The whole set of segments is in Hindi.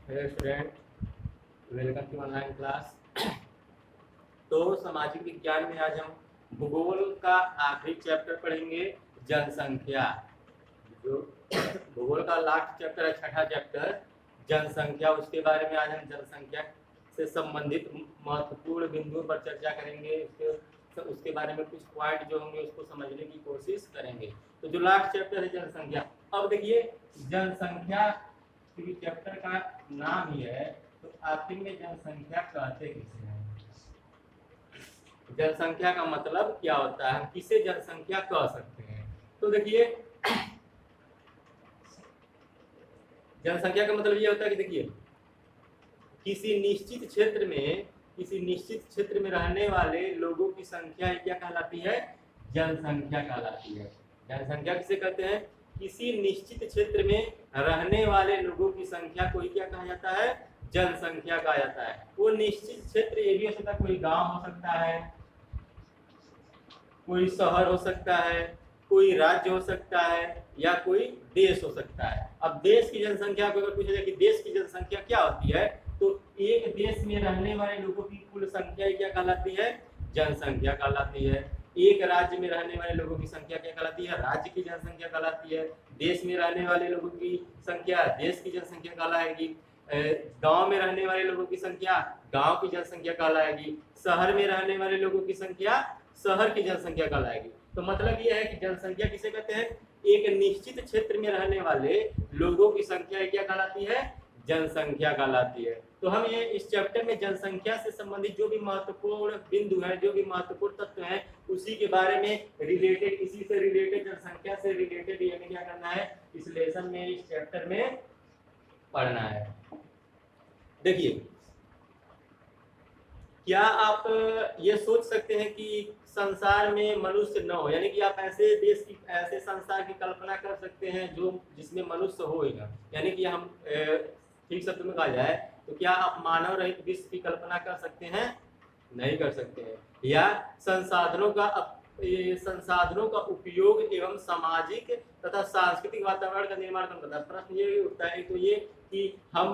Hello student, welcome to online class. तो सामाजिक विज्ञान में आज हम भूगोल का आखिरी चैप्टर पढ़ेंगे, जनसंख्या। जो भूगोल का लास्ट चैप्टर है, छठा चैप्टर जनसंख्या, उसके बारे में आज हम जनसंख्या से संबंधित महत्वपूर्ण बिंदुओं पर चर्चा करेंगे। उसके बारे में कुछ पॉइंट जो होंगे उसको समझने की कोशिश करेंगे। तो जो लास्ट चैप्टर है जनसंख्या, अब देखिए जनसंख्या क्योंकि चैप्टर का नाम ही है, तो आखिर में जनसंख्या कहते किसे हैं, जनसंख्या का मतलब क्या होता है, हम किसे जनसंख्या कह सकते हैं। तो देखिए जनसंख्या का मतलब ये होता है कि देखिए किसी निश्चित क्षेत्र में रहने वाले लोगों की संख्या क्या कहलाती है, जनसंख्या कहलाती है। जनसंख्या किसे कहते हैं, किसी निश्चित क्षेत्र में रहने वाले लोगों की संख्या को ही क्या कहा जाता है, जनसंख्या कहा जाता है। वो निश्चित क्षेत्र ये भी हो सकता है, कोई गांव हो सकता है, कोई शहर हो सकता है, कोई राज्य हो सकता है, या कोई देश हो सकता है। अब देश की जनसंख्या को अगर पूछा जाए कि देश की जनसंख्या क्या होती है, तो एक देश में रहने वाले लोगों की कुल संख्या क्या कहलाती है, जनसंख्या कहलाती है। एक राज्य में रहने वाले लोगों की संख्या क्या कहलाती है, राज्य की जनसंख्या कहलाती है। देश में रहने वाले लोगों की संख्या देश की जनसंख्या कहलाएगी। गांव में रहने वाले लोगों की संख्या गांव की जनसंख्या कहलाएगी। शहर में रहने वाले लोगों की संख्या शहर की जनसंख्या कहलाएगी। तो मतलब यह है कि जनसंख्या किसे कहते हैं, एक निश्चित क्षेत्र में रहने वाले लोगों की संख्या क्या कहलाती है, जनसंख्या कहलाती है। तो हम ये इस चैप्टर में जनसंख्या से संबंधित जो भी महत्वपूर्ण बिंदु है, जो भी महत्वपूर्ण तत्व हैं, उसी के बारे में रिलेटेड, इसी से रिलेटेड, जनसंख्या से रिलेटेड हमें क्या करना है, इस लेसन में, इस चैप्टर में पढ़ना है। देखिए क्या आप ये सोच सकते हैं कि संसार में मनुष्य न हो, यानी कि आप ऐसे देश की, ऐसे संसार की कल्पना कर सकते हैं जो जिसमें मनुष्य होगा, यानी कि हम ठीक शब्द में कहा जाए तो क्या आप मानव रहित विश्व की कल्पना कर सकते हैं, नहीं कर सकते हैं। या संसाधनों का उपयोग एवं सामाजिक तथा सांस्कृतिक वातावरण का निर्माण कौन करता है। प्रश्न ये उठता है तो ये कि हम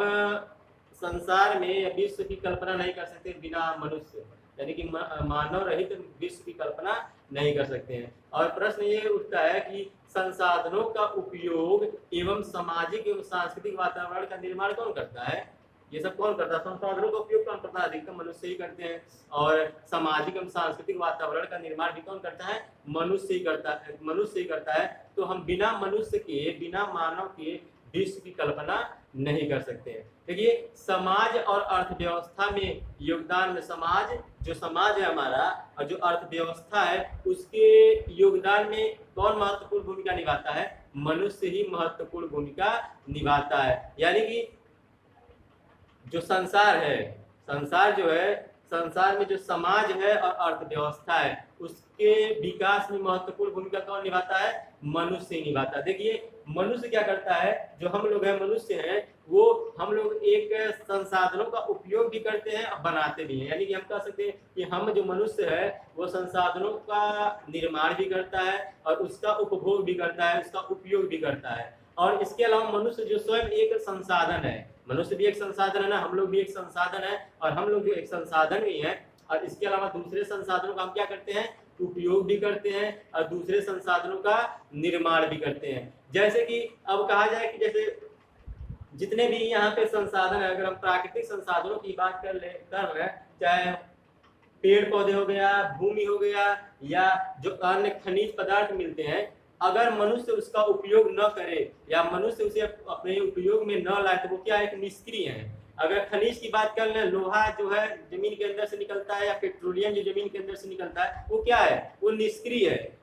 संसार में विश्व की कल्पना नहीं कर सकते बिना मनुष्य, यानी कि मानव रहित विश्व की कल्पना नहीं कर सकते हैं। और प्रश्न ये उठता है कि संसाधनों का उपयोग एवं सामाजिक एवं सांस्कृतिक वातावरण का निर्माण कौन करता है, ये सब कौन करता है। संसाधनों का उपयोग कौन करता है, अधिकतम मनुष्य ही करते हैं। और सामाजिक एवं सांस्कृतिक वातावरण का निर्माण भी कौन करता है, मनुष्य ही करता है। तो हम बिना मनुष्य के, बिना मानव के विश्व की कल्पना नहीं कर सकते हैं। देखिए समाज और अर्थव्यवस्था में योगदान में, जो समाज है हमारा और जो अर्थव्यवस्था है उसके योगदान में कौन महत्वपूर्ण भूमिका निभाता है, मनुष्य ही महत्वपूर्ण भूमिका निभाता है। यानी कि जो संसार है, संसार में जो समाज है और अर्थव्यवस्था है उसके विकास में महत्वपूर्ण भूमिका कौन निभाता है, मनुष्य ही निभाता है। देखिए मनुष्य क्या करता है, जो हम लोग हैं मनुष्य हैं, वो हम लोग एक संसाधनों का उपयोग भी करते हैं और बनाते भी हैं। यानी कि हम कह सकते हैं कि हम जो मनुष्य है वो संसाधनों का निर्माण भी करता है और उसका उपभोग भी करता है, उसका उपयोग भी करता है। और इसके अलावा मनुष्य जो स्वयं एक संसाधन है, मनुष्य भी एक संसाधन है ना, हम लोग भी एक संसाधन है, और हम लोग जो एक संसाधन ही है और इसके अलावा दूसरे संसाधनों का हम क्या करते हैं, उपयोग भी करते हैं और दूसरे संसाधनों का निर्माण भी करते हैं। जैसे कि अब कहा जाए कि जैसे जितने भी यहाँ पे संसाधन है, अगर हम प्राकृतिक संसाधनों की बात कर रहे हैं, चाहे पेड़ पौधे हो गया, भूमि हो गया, या जो अन्य खनिज पदार्थ मिलते हैं, अगर मनुष्य उसका उपयोग न करे या मनुष्य उसे अपने उपयोग में न लाए तो वो क्या एक निष्क्रिय है। अगर खनिज की बात कर लें, लोहा जो है जमीन के अंदर से निकलता है, या पेट्रोलियम जो जमीन के अंदर से निकलता है, वो क्या है, वो निष्क्रिय है।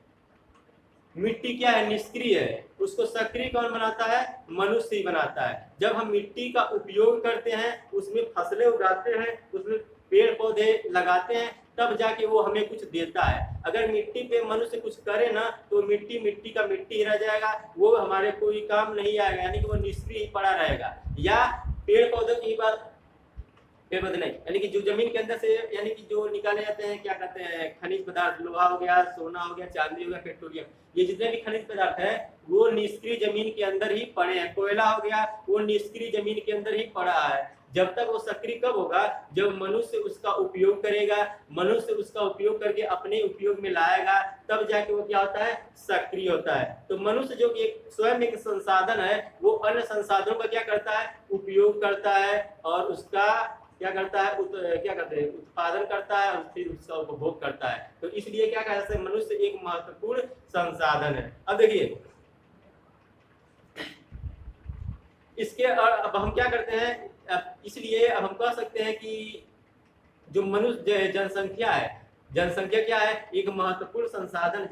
मिट्टी क्या है, निष्क्रिय है। उसको सक्रिय कौन बनाता है, मनुष्य ही बनाता है। जब हम मिट्टी का उपयोग करते हैं, उसमें फसलें उगाते हैं, उसमें पेड़ पौधे लगाते हैं, तब जाके वो हमें कुछ देता है। अगर मिट्टी पे मनुष्य कुछ करे ना तो मिट्टी का मिट्टी ही रह जाएगा, वो हमारे कोई काम नहीं आएगा, यानी कि वो निष्क्रिय ही पड़ा रहेगा। या पेड़ पौधों की बात पेड़ पौधे नहीं, यानी कि जो जमीन के अंदर से यानी कि जो निकाले जाते हैं, क्या कहते हैं, खनिज पदार्थ, लोहा हो गया, सोना हो गया, चांदी हो गया, पेट्रोलियम, ये जितने भी खनिज पदार्थ है वो निष्क्रिय जमीन के अंदर ही पड़े हैं। कोयला हो गया, वो निष्क्रिय जमीन के अंदर ही पड़ा है। जब तक वो सक्रिय कब होगा, जब मनुष्य उसका उपयोग करेगा, मनुष्य उसका उपयोग करके अपने उपयोग में लाएगा, तब जाके वो क्या होता है, सक्रिय होता है। तो मनुष्य जो कि स्वयं एक संसाधन है, वो अन्य संसाधनों का क्या करता है, उपयोग करता है और उसका क्या करता है, क्या करते हैं, उत्पादन करता है और फिर उसका उपभोग करता है। तो इसलिए क्या कहते हैं, मनुष्य एक महत्वपूर्ण संसाधन है। अब देखिए इसके अब हम क्या करते हैं, इसलिए अब हम कह सकते हैं कि जो मनुष्य जनसंख्या है, जनसंख्या क्या है, एक महत्वपूर्ण संसाधन,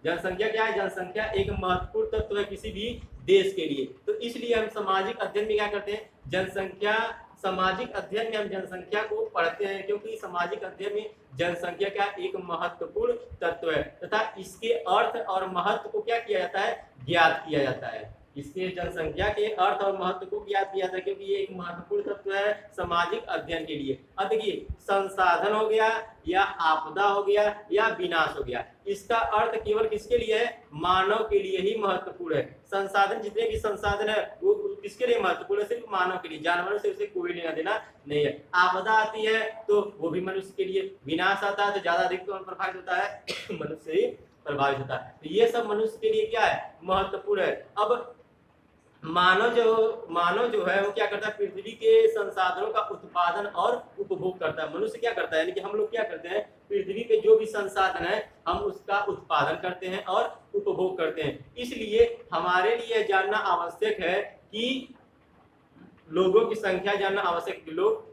जनसंख्या क्या है, जनसंख्या एक महत्वपूर्ण तत्व है किसी भी देश के लिए। तो इसलिए हम सामाजिक अध्ययन में क्या करते हैं, जनसंख्या, सामाजिक अध्ययन में हम जनसंख्या को पढ़ते हैं, क्योंकि सामाजिक अध्ययन में जनसंख्या का एक महत्वपूर्ण तत्व है तथा इसके अर्थ और महत्व को क्या किया जाता है, ज्ञात किया जाता है। इसके जनसंख्या के अर्थ और महत्व को ज्ञात किया जाता है, क्योंकि ये एक महत्वपूर्ण तत्व है सामाजिक अध्ययन के लिए। अब देखिए संसाधन हो गया या आपदा हो गया या विनाश हो गया, इसका अर्थ केवल किसके लिए है, मानव के लिए ही महत्वपूर्ण है। संसाधन, जितने भी संसाधन है वो किसके लिए महत्वपूर्ण है, सिर्फ मानव के लिए, जानवरों से उसे कोई लेना देना नहीं है। आपदा आती है तो वो भी मनुष्य के लिए, विनाश आता है तो ज्यादा अधिक कौन प्रभावित होता है, मनुष्य ही प्रभावित होता है। तो ये सब मनुष्य के लिए क्या है, महत्वपूर्ण है। अब मानव जो है वो क्या करता है, पृथ्वी के संसाधनों का उत्पादन और उपभोग करता है। मनुष्य क्या करता है, यानी कि हम लोग क्या करते हैं, पृथ्वी के जो भी संसाधन है हम उसका उत्पादन करते हैं और उपभोग करते हैं। इसलिए हमारे लिए जानना आवश्यक है कि लोगों की संख्या जानना आवश्यक है कि लोग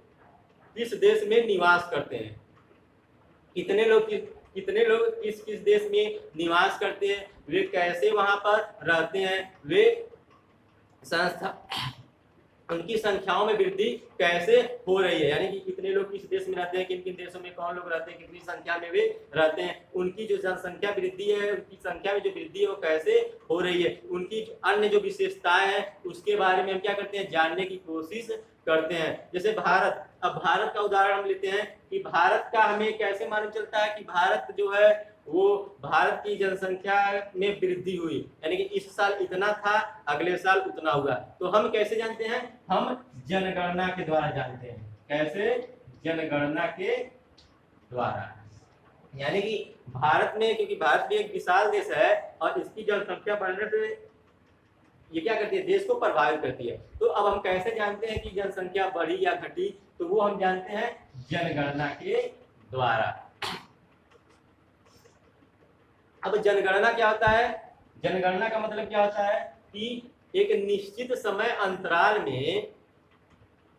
किस देश में निवास करते हैं, कितने लोग किस किस देश में निवास करते हैं, वे कैसे वहां पर रहते हैं, वे संस्था, उनकी संख्याओं में वृद्धि कैसे हो रही है, यानी कि कितने लोग किस देश में रहते हैं, किन किन देशों में कौन लोग रहते हैं, कितनी संख्या में वे रहते हैं, उनकी जो जनसंख्या वृद्धि है, उनकी संख्या में जो वृद्धि है वो कैसे हो रही है, उनकी अन्य जो विशेषताएं हैं उसके बारे में हम क्या करते हैं, जानने की कोशिश करते हैं। जैसे भारत, अब भारत का उदाहरण हम लेते हैं कि भारत का हमें कैसे मालूम चलता है कि भारत जो है वो, भारत की जनसंख्या में वृद्धि हुई, यानी कि इस साल इतना था अगले साल उतना हुआ। तो हम कैसे जानते हैं, हम जनगणना के द्वारा जानते हैं। कैसे, जनगणना के द्वारा। यानी कि भारत में, क्योंकि भारत भी एक विशाल देश है और इसकी जनसंख्या बढ़ने से ये क्या करती है, देश को प्रभावित करती है। तो अब हम कैसे जानते हैं कि जनसंख्या बढ़ी या घटी, तो वो हम जानते हैं जनगणना के द्वारा। अब जनगणना क्या होता है, जनगणना का मतलब क्या होता है कि एक निश्चित समय अंतराल में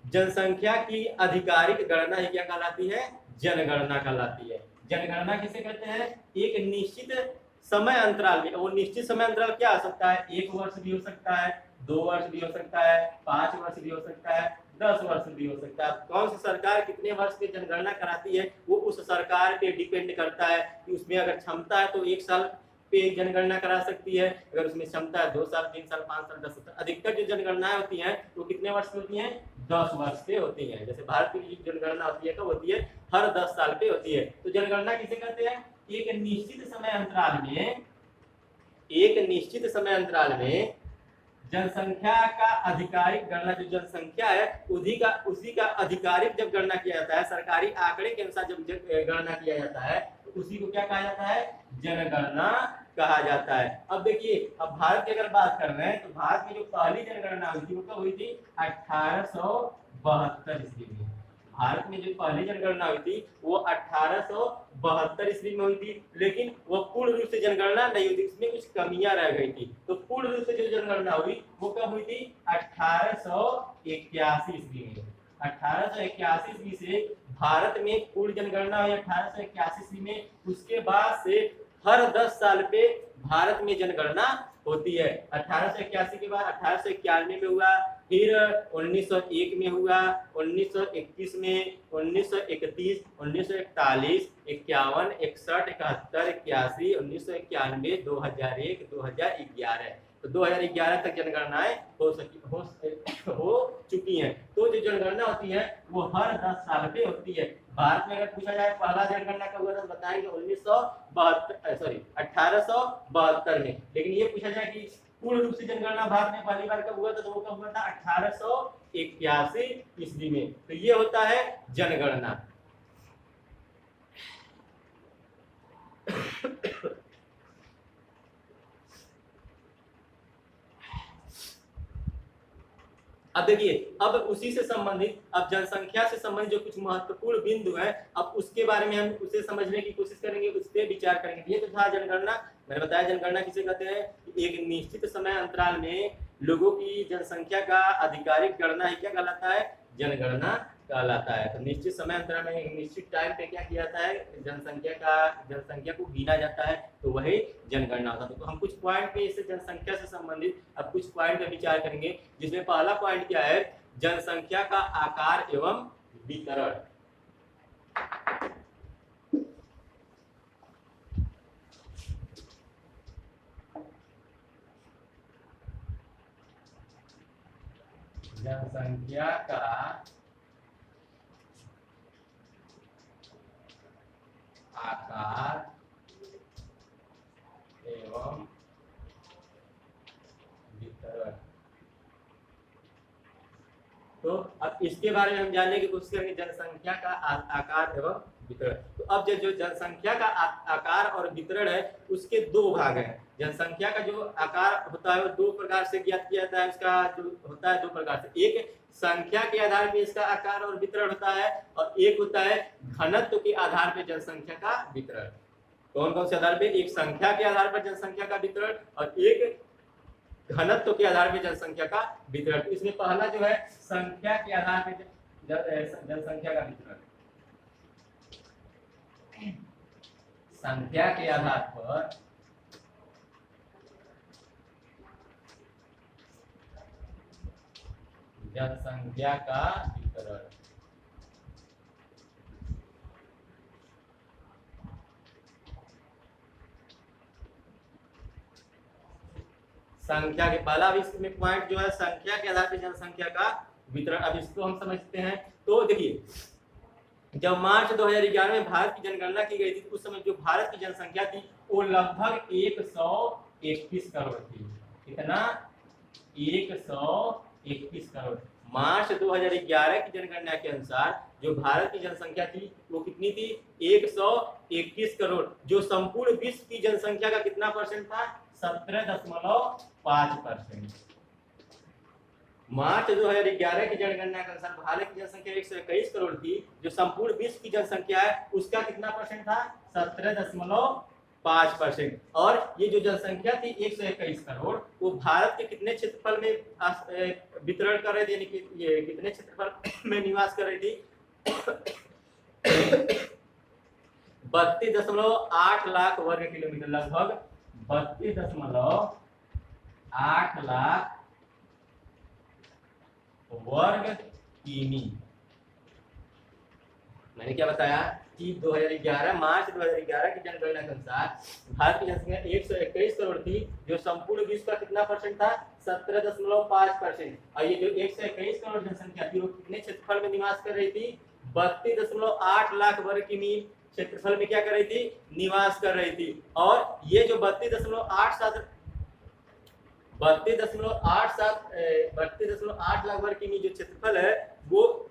जनसंख्या की आधिकारिक गणना ही क्या कहलाती है, जनगणना कहलाती है। जनगणना किसे कहते हैं, एक निश्चित समय अंतराल में, वो निश्चित समय अंतराल क्या हो सकता है, 1 वर्ष भी हो सकता है, 2 वर्ष भी हो सकता है, 5 वर्ष भी हो सकता है, 10 वर्ष भी हो सकता है। कौन सी सरकार कितने वर्ष की जनगणना कराती है वो उस सरकार पे डिपेंड करता है कि उसमें अगर क्षमता है तो 1 साल पे जनगणना करा सकती है, अगर उसमें क्षमता है 2 साल, 3 साल, 5 साल, 10 साल। अधिकतर जो जनगणनाएं होती हैं वो कितने वर्ष की होती हैं, 10 वर्ष पे होती हैं। जैसे भारत की जनगणना होती है कब होती है, हर 10 साल पे होती है। तो जनगणना किसे कहते हैं, एक निश्चित समय अंतराल में जनसंख्या का आधिकारिक गणना, जो जनसंख्या है उसी का आधिकारिक जब गणना किया जाता है, सरकारी आंकड़े के अनुसार जब गणना किया जाता है तो उसी को क्या कहा जाता है, जनगणना कहा जाता है। अब देखिए, अब भारत की अगर बात कर रहे हैं तो भारत में जो पहली जनगणना हुई थी वो कब हुई थी, 1872 ईस्वी में। भारत में जो पहली जनगणना हुई थी वो 1872 ईस्वी में हुई थी, लेकिन वो पूर्ण रूप से जनगणना नहीं हुई थी, इसमें कुछ कमियां रह गई थी। तो पूर्ण रूप से जो जनगणना हुई वो कब हुई थी, 1881 ईस्वी में। 1881 ईस्वी से भारत में पूर्ण जनगणना हुई 1881 ईस्वी में। उसके बाद से हर 10 साल पे भारत में जनगणना होती है। 1881 के बाद 1891 में हुआ, फिर 1901 में हुआ, 1921 में, 1931, 1941, 51, 61, 71, 81, 1991, 2001, 2011। तो 2011 तक जनगणनाएं हो चुकी हैं। तो जो जनगणना होती है वो हर 10 साल पे होती है। भारत में अगर पूछा जाए पहला जनगणना कब हुआ था, बताएंगे 1872 में। लेकिन ये पूछा जाए कि पूर्ण रूप से जनगणना भारत में पहली बार कब हुआ था, तो वो कब हुआ था 1881 ईस्वी में। तो ये होता है जनगणना। अब देखिए, अब उसी से संबंधित, अब जनसंख्या से संबंधित जो कुछ महत्वपूर्ण बिंदु हैं, अब उसके बारे में हम उसे समझने की कोशिश करेंगे, उस पर विचार करेंगे। ये तो था जनगणना। मैंने बताया जनगणना किसे कहते हैं, एक निश्चित समय अंतराल में लोगों की जनसंख्या का आधिकारिक गणना ही क्या कहलाता है, जनगणना कहलाता है। तो निश्चित समय अंतराल में एक निश्चित टाइम पे क्या किया जाता है, जनसंख्या को गिना जाता है, तो वही जनगणना होता है। तो हम कुछ पॉइंट पे इससे जनसंख्या से संबंधित अब कुछ पॉइंट पे विचार करेंगे, जिसमें पहला पॉइंट क्या है, जनसंख्या का आकार एवं वितरण। जनसंख्या का आकार एवं वितरण। तो अब इसके बारे में हम जानने की कोशिश करेंगे, जनसंख्या का आकार एवं वितरण। तो अब जो जनसंख्या का आकार और वितरण है, उसके दो भाग हैं। जनसंख्या का जो आकार होता है वो दो प्रकार से ज्ञात किया जाता है। उसका जो होता है दो प्रकार से, एक संख्या के आधार पर इसका आकार और वितरण होता है, और एक होता है घनत्व के आधार पर जनसंख्या का वितरण। कौन कौन से आधार पे, एक संख्या के आधार पर जनसंख्या का वितरण और एक घनत्व के आधार पर जनसंख्या का वितरण। तो इसमें पहला जो है संख्या के आधार पर जनसंख्या का वितरण। संख्या के आधार पर जनसंख्या का वितरण। संख्या के पहला इसमें पॉइंट जो है संख्या के आधार पर जनसंख्या का वितरण। अब इसको हम समझते हैं। तो देखिए, जब मार्च 2011 में भारत की जनगणना की गई थी, उस समय जो भारत की जनसंख्या थी वो लगभग 121 करोड़ थी। कितना, 121 करोड़। मार्च 2011 की जनगणना के अनुसार जो भारत की जनसंख्या थी वो कितनी थी, 121 करोड़, जो संपूर्ण विश्व की जनसंख्या का कितना परसेंट था, 17.5%। मार्च 2011 की जनगणना के अनुसार भारत की जनसंख्या 121 करोड़ थी, जो संपूर्ण विश्व की जनसंख्या है उसका कितना परसेंट था, 17.5%। और ये जो जनसंख्या थी 121 करोड़, वो भारत के कितने क्षेत्रफल में वितरण कर रहे थे, यानी कि ये कितने क्षेत्रफल में निवास कर रही थी, 32.8 लाख वर्ग किलोमीटर, लगभग 32.8 लाख वर्ग किमी। मैंने क्या बताया कि 2011 मार्च 2011 की जनगणना के अनुसार भारत की जनसंख्या 121 करोड़ थी, जो संपूर्ण विश्व का कितना परसेंट था, 17.5%। और ये जो 121 करोड़ जनसंख्या थी वो कितने क्षेत्रफल में निवास कर रही थी, 32.8 लाख वर्ग किमी क्षेत्रफल में क्या कर रही थी, निवास कर रही थी। और ये जो 32.8 लाख वर्ग किमी जो क्षेत्रफल है वो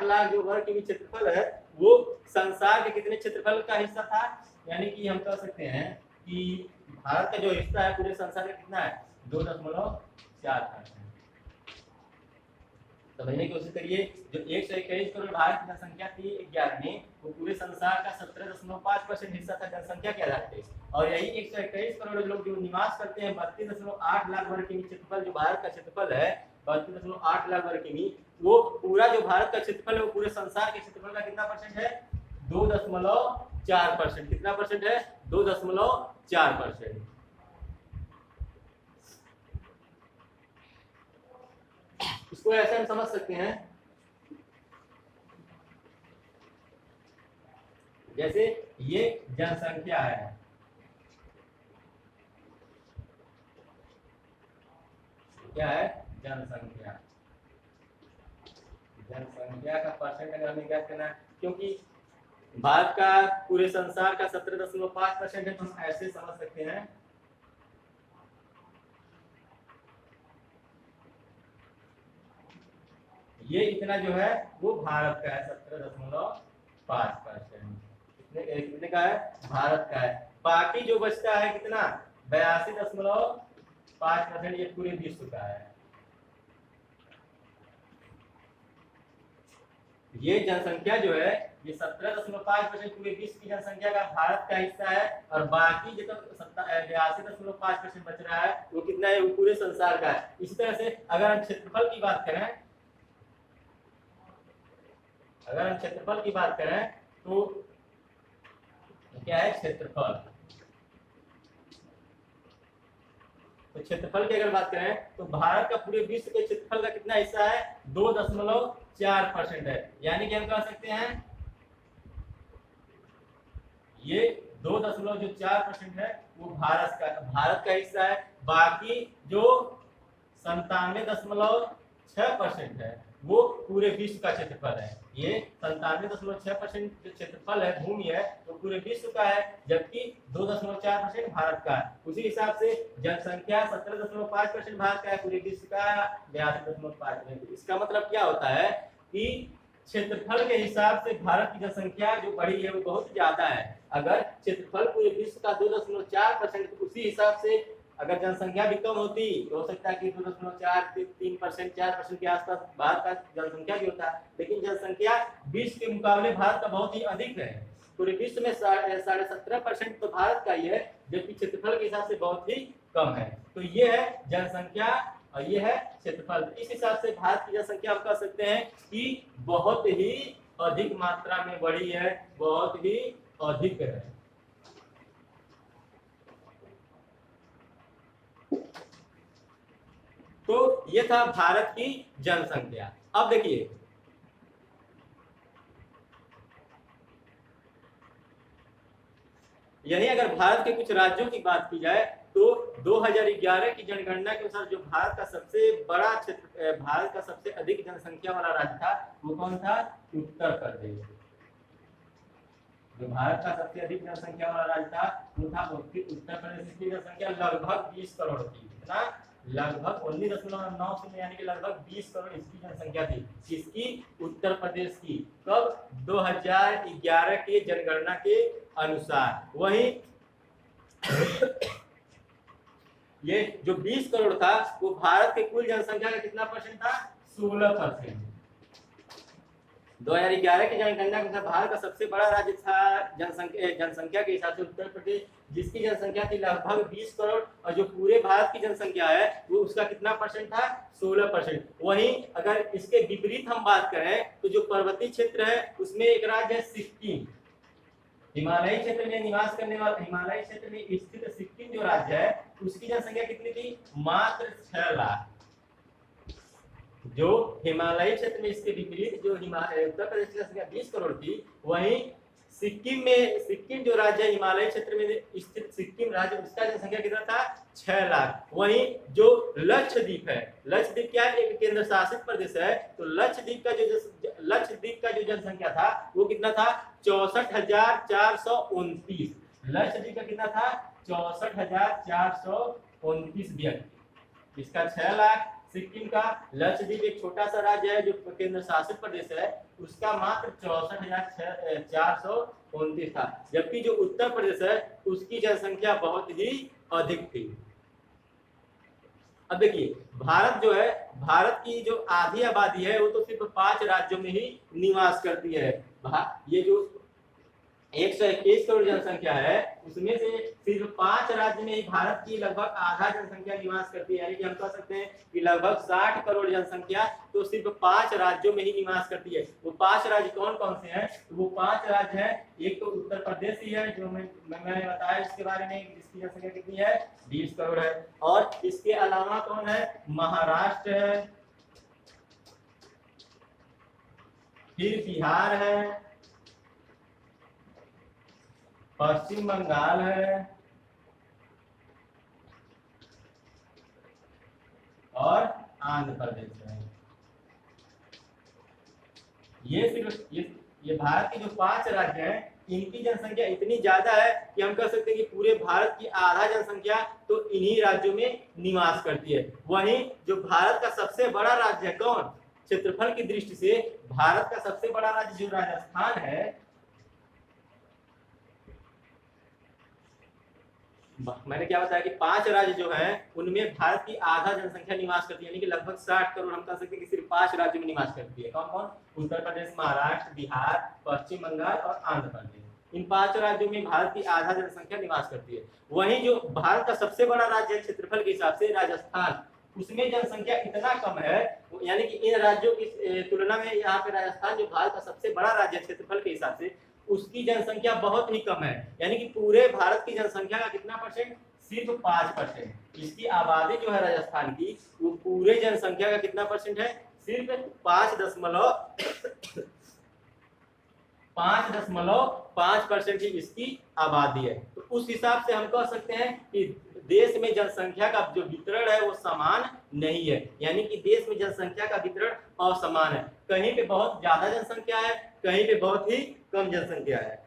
लाख जो वर्ग किमी क्षेत्रफल है वो संसार के कितने क्षेत्रफल का हिस्सा था, यानी कि हम कह सकते हैं कि भारत का जो हिस्सा है पूरे संसार का कितना है, 2.4%। समझने की कोशिश करिए, जो 121 करोड़ भारत की जनसंख्या थी 11 में, वो पूरे संसार का 17.5% हिस्सा था जनसंख्या के आधार पे। और यही 121 करोड़ लोग जो निवास करते हैं 32.8 लाख वर्ग किमी क्षेत्रफल, जो भारत का क्षेत्रफल है 32.8 लाख वर्ग किमी, वो पूरा जो भारत का क्षेत्रफल है वो पूरे संसार के क्षेत्रफल का कितना परसेंट है, 2.4%। कितना परसेंट है, 2.4%। इसको ऐसे हम समझ सकते हैं, जैसे ये जनसंख्या है, क्या है, जनसंख्या। जनसंख्या का परसेंट अगर हमें ज्ञात करना है, क्योंकि भारत का पूरे संसार का 17.5% है, तो हम ऐसे समझ सकते हैं ये इतना जो है वो भारत का है, 17.5%। कितने का है, भारत का है। बाकी जो बचता है कितना, 82.5%, ये पूरे विश्व का है। ये जनसंख्या जो है ये 17.5% पूरे विश्व की जनसंख्या का भारत का हिस्सा है, और बाकी जो 82.5% बच रहा है वो कितना है, वो पूरे संसार का है। इसी तरह से अगर हम क्षेत्रफल की बात करें, तो क्या है, क्षेत्रफल। तो क्षेत्रफल की अगर बात करें तो भारत का पूरे विश्व के क्षेत्रफल का कितना हिस्सा है, 2.4% है। यानी कि हम कह सकते हैं ये 2.4% है वो भारत का हिस्सा है। बाकी जो 97.6% है वो पूरे विश्व का क्षेत्रफल है। ये 97.6% जो क्षेत्रफल है, भूमि है, तो पूरे विश्व का है, जबकि 2.4% भारत का है। उसी हिसाब से जनसंख्या 17.5% भारत का है, पूरे विश्व का 82.5%। इसका मतलब क्या होता है कि क्षेत्रफल के हिसाब से भारत की जनसंख्या जो बढ़ी है वो बहुत ज्यादा है। अगर क्षेत्रफल पूरे विश्व का 2.4%, तो उसी हिसाब से अगर जनसंख्या भी कम होती तो हो सकता है कि 2.4-3%, 4% के आसपास भारत का जनसंख्या भी होता है, लेकिन जनसंख्या विश्व के मुकाबले भारत का बहुत ही अधिक है। पूरे विश्व में 17.5% तो भारत का ही है, जबकि क्षेत्रफल के हिसाब से बहुत ही कम है। तो ये है जनसंख्या और ये है क्षेत्रफल। इस हिसाब से भारत की जनसंख्या हम कह सकते हैं कि बहुत ही अधिक मात्रा में बढ़ी है, बहुत ही अधिक है। तो ये था भारत की जनसंख्या। अब देखिए यही अगर भारत के कुछ राज्यों की बात की जाए तो 2011 की जनगणना के अनुसार जो भारत का सबसे बड़ा क्षेत्र, भारत का सबसे अधिक जनसंख्या वाला राज्य था वो कौन था, उत्तर प्रदेश। जो भारत का सबसे अधिक जनसंख्या वाला राज्य था वो था उत्तर प्रदेश। इसकी जनसंख्या लगभग 20 करोड़ थी। कितना, लगभग 19.9 यानी कि लगभग 20 करोड़ इसकी जनसंख्या थी। किसकी, उत्तर प्रदेश की। कब, 2011 के जनगणना के अनुसार। वहीं ये जो 20 करोड़ था वो भारत के कुल जनसंख्या का कितना परसेंट था, 16%। 2011 की जनगणना के अनुसार भारत का सबसे बड़ा राज्य था जनसंख्या के हिसाब से उत्तर प्रदेश, जिसकी जनसंख्या थी लगभग 20 करोड़, और जो पूरे भारत की जनसंख्या है वो उसका कितना परसेंट था, 16%। वहीं अगर इसके विपरीत हम बात करें तो जो पर्वतीय क्षेत्र है उसमें एक राज्य है सिक्किम। हिमालयी क्षेत्र में निवास करने वाला, हिमालयी क्षेत्र में स्थित सिक्किम जो राज्य है उसकी जनसंख्या कितनी थी, मात्र 6 लाख। जो हिमालयी क्षेत्र में इसके विपरीत जो उत्तर प्रदेश की जनसंख्या 20 करोड़ थी, वहीं सिक्किम जो राज्य है हिमालयी क्षेत्र में स्थित सिक्किम राज्य, उसका जनसंख्या कितना था, 6 लाख। वहीं जो लक्षद्वीप है, लक्षद्वीप क्या है, एक केंद्र शासित प्रदेश है, तो लक्षद्वीप का जो जनसंख्या था वो कितना था, 64,429। लक्षद्वीप का कितना था, 64,429 व्यक्ति। इसका 6 लाख। सिक्किम का, लक्षद्वीप एक छोटा सा राज्य है जो केंद्र शासित प्रदेश है, उसका मात्र 64,429 था। जबकि जो उत्तर प्रदेश है उसकी जनसंख्या बहुत ही अधिक थी। अब देखिए भारत जो है, भारत की जो आधी आबादी है वो तो सिर्फ 5 राज्यों में ही निवास करती है। ये जो 121 करोड़ जनसंख्या है उसमें से सिर्फ 5 राज्य में ही भारत की लगभग आधा जनसंख्या निवास करती है। यानी कि हम कह सकते हैं कि लगभग 60 करोड़ जनसंख्या तो सिर्फ 5 राज्यों में ही निवास करती है। वो 5 राज्य कौन कौन से हैं, तो वो 5 राज्य हैं। एक तो उत्तर प्रदेश ही है जो मैंने बताया इसके बारे में, इसकी जनसंख्या कितनी है, 20 करोड़ है। और इसके अलावा कौन है, महाराष्ट्र है, फिर बिहार है, पश्चिम बंगाल है और आंध्र प्रदेश है। ये सिर्फ ये भारत के जो 5 राज्य हैं, इनकी जनसंख्या इतनी ज्यादा है कि हम कह सकते हैं कि पूरे भारत की आधा जनसंख्या तो इन्हीं राज्यों में निवास करती है। वहीं जो भारत का सबसे बड़ा राज्य है, कौन, क्षेत्रफल की दृष्टि से भारत का सबसे बड़ा राज्य जो राजस्थान है, मैंने क्या बताया कि 5 राज्य जो हैं उनमें भारत की आधा जनसंख्या निवास करती है, यानी कि लगभग 60 करोड़, हम कह सकते हैं कि सिर्फ 5 राज्यों में निवास करती है। कौन कौन? उत्तर प्रदेश, महाराष्ट्र, बिहार, पश्चिम बंगाल और आंध्र प्रदेश। इन 5 राज्यों में भारत की आधा जनसंख्या निवास करती है। वहीं जो भारत का सबसे बड़ा राज्य है क्षेत्रफल के हिसाब से, राजस्थान, उसमें जनसंख्या इतना कम है, यानी कि इन राज्यों की तुलना में यहाँ पे राजस्थान जो भारत का सबसे बड़ा राज्य है क्षेत्रफल के हिसाब से, उसकी जनसंख्या बहुत ही कम है। यानी कि पूरे भारत की जनसंख्या का कितना परसेंट? सिर्फ 5%। इसकी आबादी जो है राजस्थान की, वो पूरे जनसंख्या का कितना परसेंट है? सिर्फ 5.5% ही इसकी आबादी है। तो उस हिसाब से हम कह सकते हैं कि देश में जनसंख्या का जो वितरण है वो समान नहीं है, यानी कि देश में जनसंख्या का वितरण असमान है। कहीं पे बहुत ज्यादा जनसंख्या है, कहीं पे बहुत ही कम जनसंख्या है।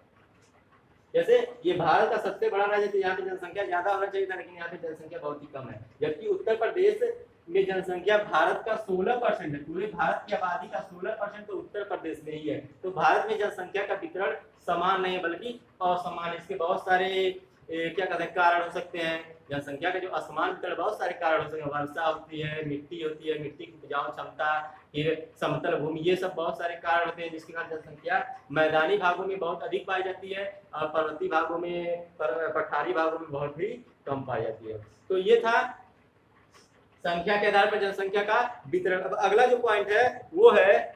जैसे ये भारत का सबसे बड़ा राज्य, तो यहाँ पे जनसंख्या ज्यादा होना चाहिए था, लेकिन यहाँ पे जनसंख्या बहुत ही कम है। जबकि उत्तर प्रदेश में जनसंख्या भारत का 16% है, पूरे भारत की आबादी का 16% तो उत्तर प्रदेश में ही है। तो भारत में जनसंख्या का वितरण समान नहीं है, बल्कि असमान। इसके बहुत सारे क्या कहते हैं कारण हो सकते हैं। जनसंख्या का जो असमान वितरण, बहुत सारे कारण हो सकते हैं। वर्षा होती है, मिट्टी होती है, मिट्टी की उपजाऊ क्षमता, फिर समतल भूमि, ये सब बहुत सारे कारण होते हैं जिसके कारण जनसंख्या मैदानी भागों में बहुत अधिक पाई जाती है और पर्वतीय भागों में, पठारी भागों में बहुत ही कम पाई जाती है। तो ये था संख्या के आधार पर जनसंख्या का वितरण। अब अगला जो पॉइंट है वो है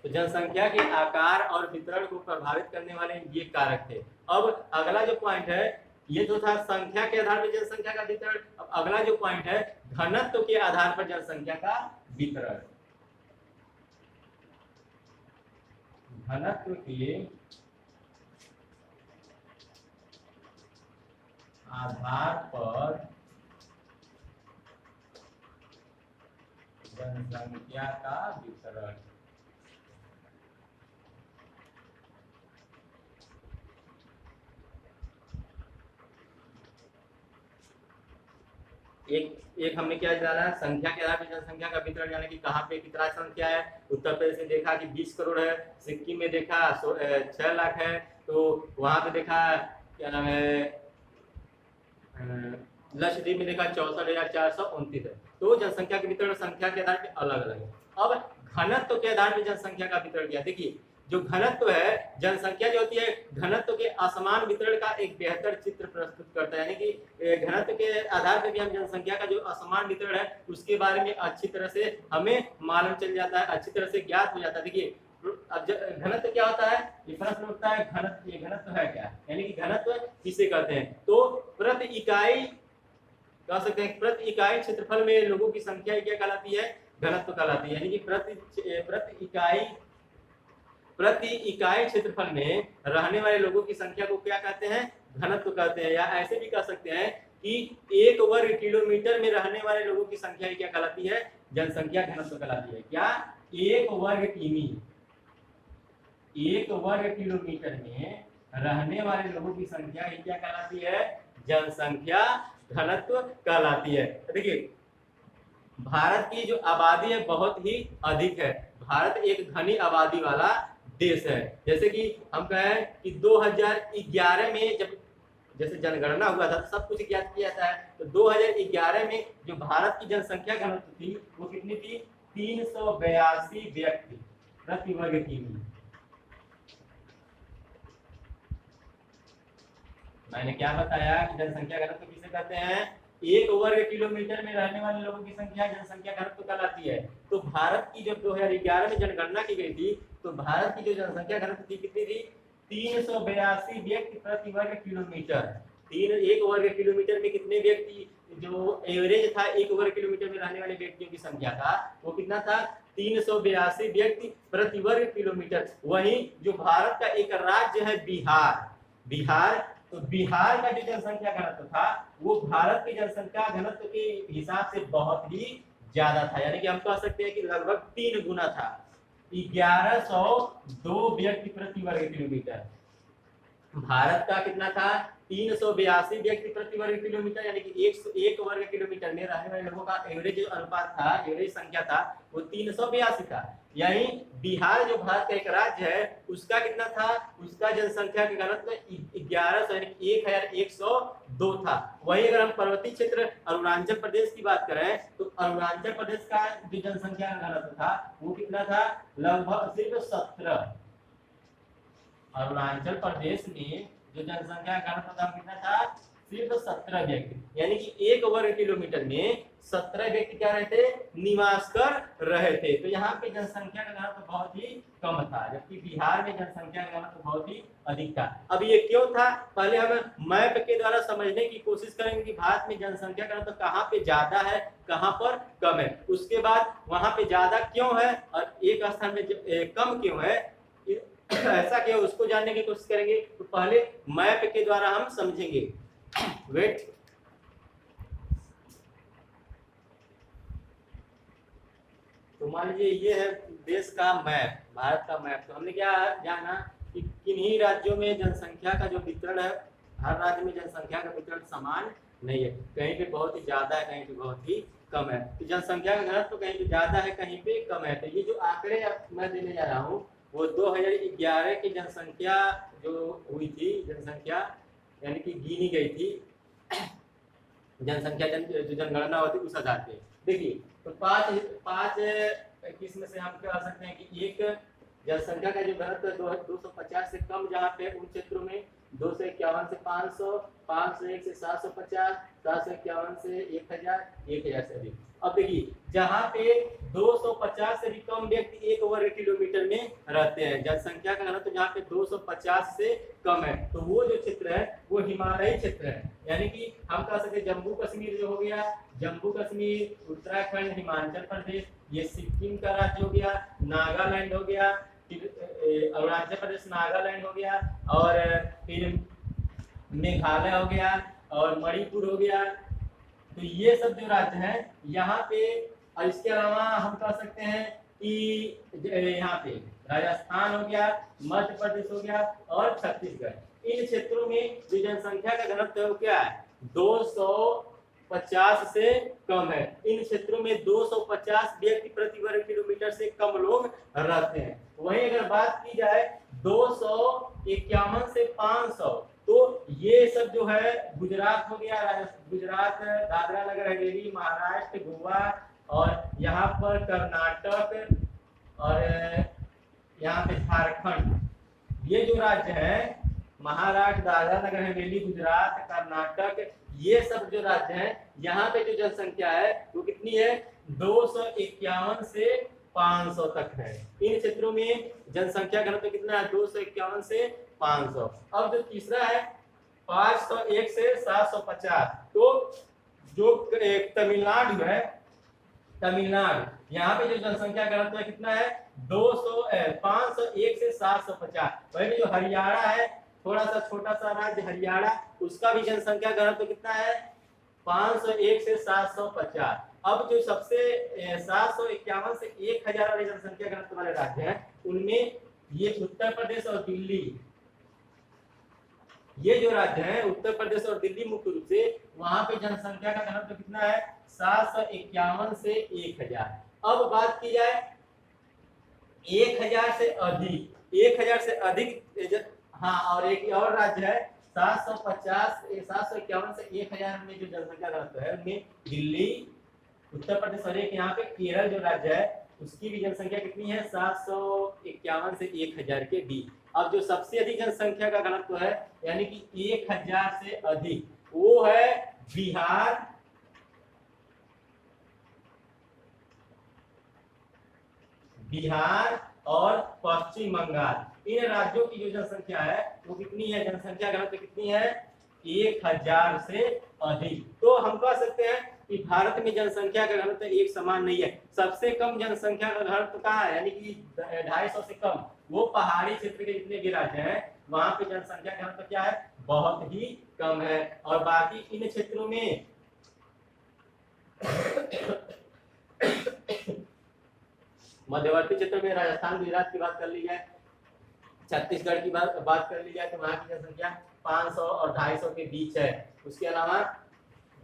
तो जनसंख्या के आकार और वितरण को प्रभावित करने वाले ये कारक थे। अब अगला जो पॉइंट है, ये जो था संख्या के आधार पर जनसंख्या का वितरण। अब अगला जो पॉइंट है घनत्व के आधार पर जनसंख्या का वितरण। घनत्व के आधार पर जनसंख्या का वितरण। एक हमने क्या जाना, संख्या के आधार पर जनसंख्या का वितरण, यानी कि कहाँ पे कितना संख्या है। उत्तर प्रदेश में देखा कि 20 करोड़ है, सिक्किम में देखा 6 लाख है, तो वहां पे देखा क्या नाम है, लक्षद्वीप में देखा 64,429 है। तो जनसंख्या के वितरण संख्या के आधार पर अलग अलग है। अब घनत्व के आधार पर जनसंख्या का वितरण क्या, देखिए जो घनत्व है, जनसंख्या जो होती है घनत्व के असमान वितरण का एक बेहतर चित्र प्रस्तुत करता है। यानी कि घनत्व के आधार पर भी हम जनसंख्या का जो असमान वितरण है उसके बारे में अच्छी तरह से हमें मालूम चल जाता है, अच्छी तरह से ज्ञात हो जाता है। देखिए अब घनत्व क्या होता है, ये प्रश्न उठता है, घनत्व, ये घनत्व है क्या, यानी कि घनत्व किसे कहते हैं। तो प्रति इकाई कह सकते हैं, प्रति इकाई क्षेत्रफल में लोगों की संख्या क्या कहलाती है, घनत्व कहलाती है। यानी कि प्रति इकाई क्षेत्रफल में रहने वाले लोगों की संख्या को क्या कहते हैं, घनत्व कहते हैं। या ऐसे भी कह सकते हैं कि 1 वर्ग किलोमीटर में रहने वाले लोगों की संख्या क्या कहलाती है, जनसंख्या घनत्व कहलाती है। क्या, 1 वर्ग किमी, 1 वर्ग किलोमीटर में रहने वाले लोगों की संख्या क्या कहलाती है, जनसंख्या घनत्व कहलाती है। देखिए भारत की जो आबादी है बहुत ही अधिक है, भारत एक घनी आबादी वाला देश है। जैसे कि हम कहें कि 2011 में जब जैसे जनगणना हुआ था सब कुछ ज्ञात किया था, तो 2011 में जो भारत की जनसंख्या घनत्व थी वो कितनी थी, 382 व्यक्ति प्रति वर्ग किमी। मैंने क्या बताया कि जनसंख्या घनत्व किसे कहते हैं, 1 वर्ग किलोमीटर में रहने वाले लोगों की संख्या जनसंख्या घनत्व कहलाती है। तो भारत की जब 2011 में जनगणना की गई थी तो भारत की जो जनसंख्या घनत्व थी कितनी थी? 382 व्यक्ति प्रति वर्ग किलोमीटर। 1 वर्ग किलोमीटर में कितने व्यक्ति, जो एवरेज था 1 वर्ग किलोमीटर में रहने वाले व्यक्तियों की संख्या था वो कितना था? 382 व्यक्ति प्रति वर्ग किलोमीटर। वहीं जो भारत का एक राज्य है बिहार, तो बिहार का जो जनसंख्या घनत्व था वो भारत की जनसंख्या घनत्व के हिसाब से बहुत ही ज्यादा था, यानी कि हम कह सकते हैं कि लगभग 3 गुना था। 1102 व्यक्ति प्रति वर्ग किलोमीटर। भारत का कितना था? 382 व्यक्ति प्रति वर्ग किलोमीटर, यानी कि 101 वर्ग किलोमीटर में रहने वाले लोगों का एवरेज अनुपात था, एवरेज संख्या था वो 382 था। यानी बिहार जो भारत का एक राज्य है उसका कितना था? उसका जनसंख्या का घनत्व 1100 यानी 1102 था। वही अगर हम पर्वतीय क्षेत्र अरुणाचल प्रदेश की बात करें तो अरुणाचल प्रदेश का जो जनसंख्या का घनत्व था वो कितना था? लगभग सिर्फ 17। अरुणाचल प्रदेश में जो जनसंख्या घनत्व था कितना था? सिर्फ 17 व्यक्ति, यानी कि 1 वर्ग किलोमीटर में 17 व्यक्ति क्या रहते? निवास कर रहे थे। तो यहाँ पे जनसंख्या का घनत्व बहुत ही कम था, जबकि बिहार में जनसंख्या का घनत्व बहुत ही अधिक था। अब ये क्यों था? पहले हम मैप के द्वारा समझने की कोशिश करेंगे कि भारत में जनसंख्या का घनत्व कहाँ पे ज्यादा है, कहाँ पर कम है। उसके बाद वहां पे ज्यादा क्यों है और एक स्थान में कम क्यों है, ऐसा क्या उसको जानने की कोशिश करेंगे। तो पहले मैप के द्वारा हम समझेंगे। वेट, तो मान लीजिए ये है देश का मैप, भारत का मैप। तो हमने क्या जाना कि किन्हीं राज्यों में जनसंख्या का जो वितरण है, हर राज्य में जनसंख्या का वितरण समान नहीं है, कहीं पे बहुत ही ज्यादा है, कहीं पे बहुत ही कम है। तो जनसंख्या का घनत्व कहीं पे ज्यादा है, कहीं पे कम है। तो ये जो आंकड़े मैं देने जा रहा हूँ वो 2011 की जनसंख्या जो हुई थी, जनसंख्या यानी कि गिनी गई थी, जनसंख्या जो जनगणना होती उस आधार पे। देखिए तो पाँच किस्म से हम कह सकते हैं कि एक जनसंख्या का जो घनत्व 250 से कम जहाँ पे उन क्षेत्रों में 251 से 500, 501 से 750, 751 से 1000, 1000 से अधिक। अब देखिए जहाँ पे 250 से भी कम व्यक्ति 1 वर्ग किलोमीटर में रहते हैं, जनसंख्या का घनत्व जहाँ पे 250 से कम है, तो वो जो क्षेत्र है वो हिमालयी क्षेत्र है। यानी कि हम कह सकते हैं जम्मू कश्मीर जो हो गया, जम्मू कश्मीर, उत्तराखंड, हिमाचल प्रदेश, ये सिक्किम का राज्य हो गया, नागालैंड हो गया, फिर अरुणाचल प्रदेश नागालैंड हो गया, और फिर मेघालय हो गया और मणिपुर हो गया। तो ये सब जो राज्य हैं यहाँ पे, और इसके अलावा हम कह सकते हैं कि यहाँ पे राजस्थान हो गया, मध्य प्रदेश हो गया और छत्तीसगढ़। इन क्षेत्रों में जो जनसंख्या का घनत्व है क्या है? 250 से कम है। इन क्षेत्रों में 250 व्यक्ति प्रति वर्ग किलोमीटर से कम लोग रहते हैं। वहीं अगर बात की जाए 251 से 500, तो ये सब जो है गुजरात हो गया, गुजरात, दादरा नगर हवेली, महाराष्ट्र, गोवा और यहाँ पर कर्नाटक और यहाँ पे झारखंड, ये जो राज्य है महाराष्ट्र, दादरा नगर हवेली, गुजरात, कर्नाटक, ये सब जो राज्य हैं यहाँ पे जो जनसंख्या है वो कितनी है? 251 से 500 तक है। इन क्षेत्रों में जनसंख्या घनत्व कितना है? 251 से 500। अब जो तीसरा है 501 से 750, तो जो तमिलनाडु है, तमिलनाडु यहाँ पे जो जनसंख्या घनत्व है कितना है? 501 से 750। वही जो हरियाणा है, थोड़ा सा छोटा सा राज्य हरियाणा, उसका भी जनसंख्या घनत्व कितना है? 501 से 750। अब जो सबसे 751 से 1000 वाले जनसंख्या घनत्व वाले राज्य हैं उनमें ये उत्तर प्रदेश और दिल्ली, ये जो राज्य हैं उत्तर प्रदेश और दिल्ली मुख्य रूप से, वहां पे जनसंख्या का घनत्व कितना है? 751 से 1000। अब बात की जाए 1000 से अधिक, 1000 से अधिक, हाँ, और एक और राज्य है 751 से 1000 में जो जनसंख्या घनत्व है उनमें दिल्ली, उत्तर प्रदेश और एक यहाँ पे केरल जो राज्य है उसकी भी जनसंख्या कितनी है? 751 से 1000 के बीच। अब जो सबसे अधिक जनसंख्या का घनत्व है यानी कि 1000 से अधिक, वो है बिहार, बिहार और पश्चिम बंगाल, इन राज्यों की जो जनसंख्या है वो कितनी है, जनसंख्या घनत्व कितनी है, 1000 से अधिक। तो हम कह सकते हैं कि भारत में जनसंख्या का घनत्व एक समान नहीं है। सबसे कम जनसंख्या का घनत्व कहाँ है, यानी कि 250 से कम, वो पहाड़ी क्षेत्र के जितने भी राज्य हैं वहां पे जनसंख्या का घनत्व क्या है, बहुत ही कम है। और बाकी इन क्षेत्रों में मध्यवर्ती क्षेत्र में राजस्थान गुजरात की बात कर ली जाए, छत्तीसगढ़ की बात कर ली जाए तो वहां की जनसंख्या 500 और 250 के बीच है। उसके अलावा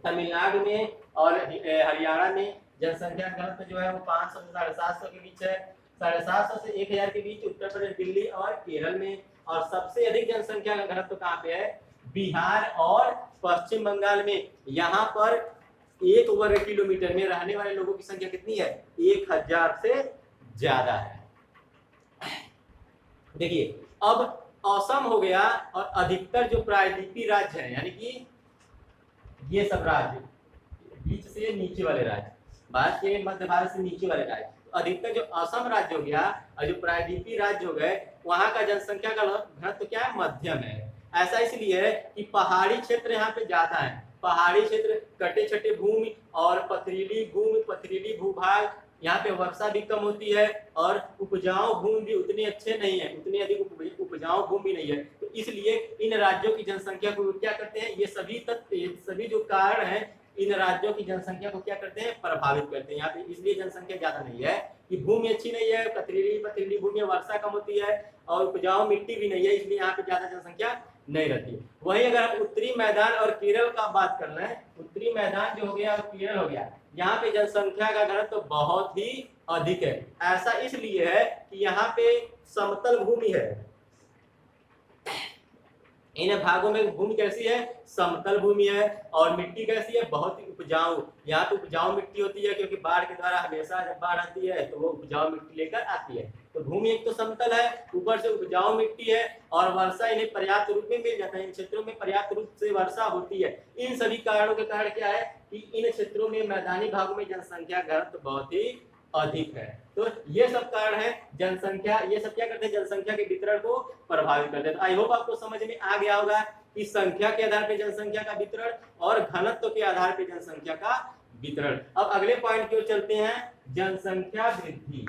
तमिलनाडु में और हरियाणा में जनसंख्या घनत्व जो है वो 500 से 750 के बीच है, 750 से 1000 के बीच उत्तर प्रदेश, दिल्ली और केरल में। और सबसे अधिक जनसंख्या का घनत्व कहाँ पे है, बिहार और पश्चिम बंगाल में। यहाँ पर 1 वर्ग किलोमीटर में रहने वाले लोगों की संख्या कितनी है, 1000 से ज्यादा है। देखिए अब असम हो गया और अधिकतर जो प्रायद्वीपीय राज्य है, यानी कि ये सब राज्य बीच से नीचे वाले राज्य, भारत के मध्य भारत से नीचे वाले राज्य, तो अधिकतर जो असम राज्य हो गया और जो प्रायद्वीपीय राज्य हो गए वहां का जनसंख्या का घनत्व क्या है, मध्यम है। ऐसा इसलिए है कि पहाड़ी क्षेत्र यहाँ पे ज्यादा है, पहाड़ी क्षेत्र कटे छटे भूमि और पथरीली भूभाग, यहाँ पे वर्षा भी कम होती है और उपजाऊ भूमि भी उतने अच्छे नहीं है, उतनी अधिक उपजाऊ भूमि नहीं है। तो इसलिए इन राज्यों की जनसंख्या को क्या करते हैं, ये सभी तत्व, सभी जो कारण हैं इन राज्यों की जनसंख्या को क्या करते हैं, प्रभावित करते हैं। यहाँ पे इसलिए जनसंख्या ज्यादा नहीं है कि भूमि अच्छी नहीं है, पथरीली भूमि, वर्षा कम होती है और उपजाऊ मिट्टी भी नहीं है, इसलिए यहाँ पे ज्यादा जनसंख्या नहीं रहती। वहीं अगर हम उत्तरी मैदान और केरल का बात कर रहे हैं, उत्तरी मैदान जो हो गया और केरल हो गया, यहाँ पे जनसंख्या का घनत्व तो बहुत ही अधिक है। ऐसा इसलिए है कि यहाँ पे समतल भूमि है, इन भागों में भूमि कैसी है, समतल भूमि है और मिट्टी कैसी है, बहुत ही उपजाऊ। यहाँ पे उपजाऊ मिट्टी होती है क्योंकि बाढ़ के द्वारा हमेशा जब बाढ़ आती है तो वो उपजाऊ मिट्टी लेकर आती है। तो भूमि एक तो समतल है, ऊपर से उपजाऊ मिट्टी है और वर्षा इन्हें पर्याप्त रूप में मिल जाता है, इन क्षेत्रों में पर्याप्त रूप से वर्षा होती है। इन सभी कारणों के कारण क्या है कि इन क्षेत्रों में, मैदानी भागों में जनसंख्या घनत्व बहुत ही अधिक है। तो ये सब कारण है जनसंख्या, ये सब क्या करते हैं, जनसंख्या के वितरण को प्रभावित करते हैं। तो आई होप आपको समझ में आ गया होगा कि संख्या के आधार पर जनसंख्या का वितरण और घनत्व के आधार पर जनसंख्या का वितरण। अब अगले पॉइंट की ओर चलते हैं, जनसंख्या वृद्धि।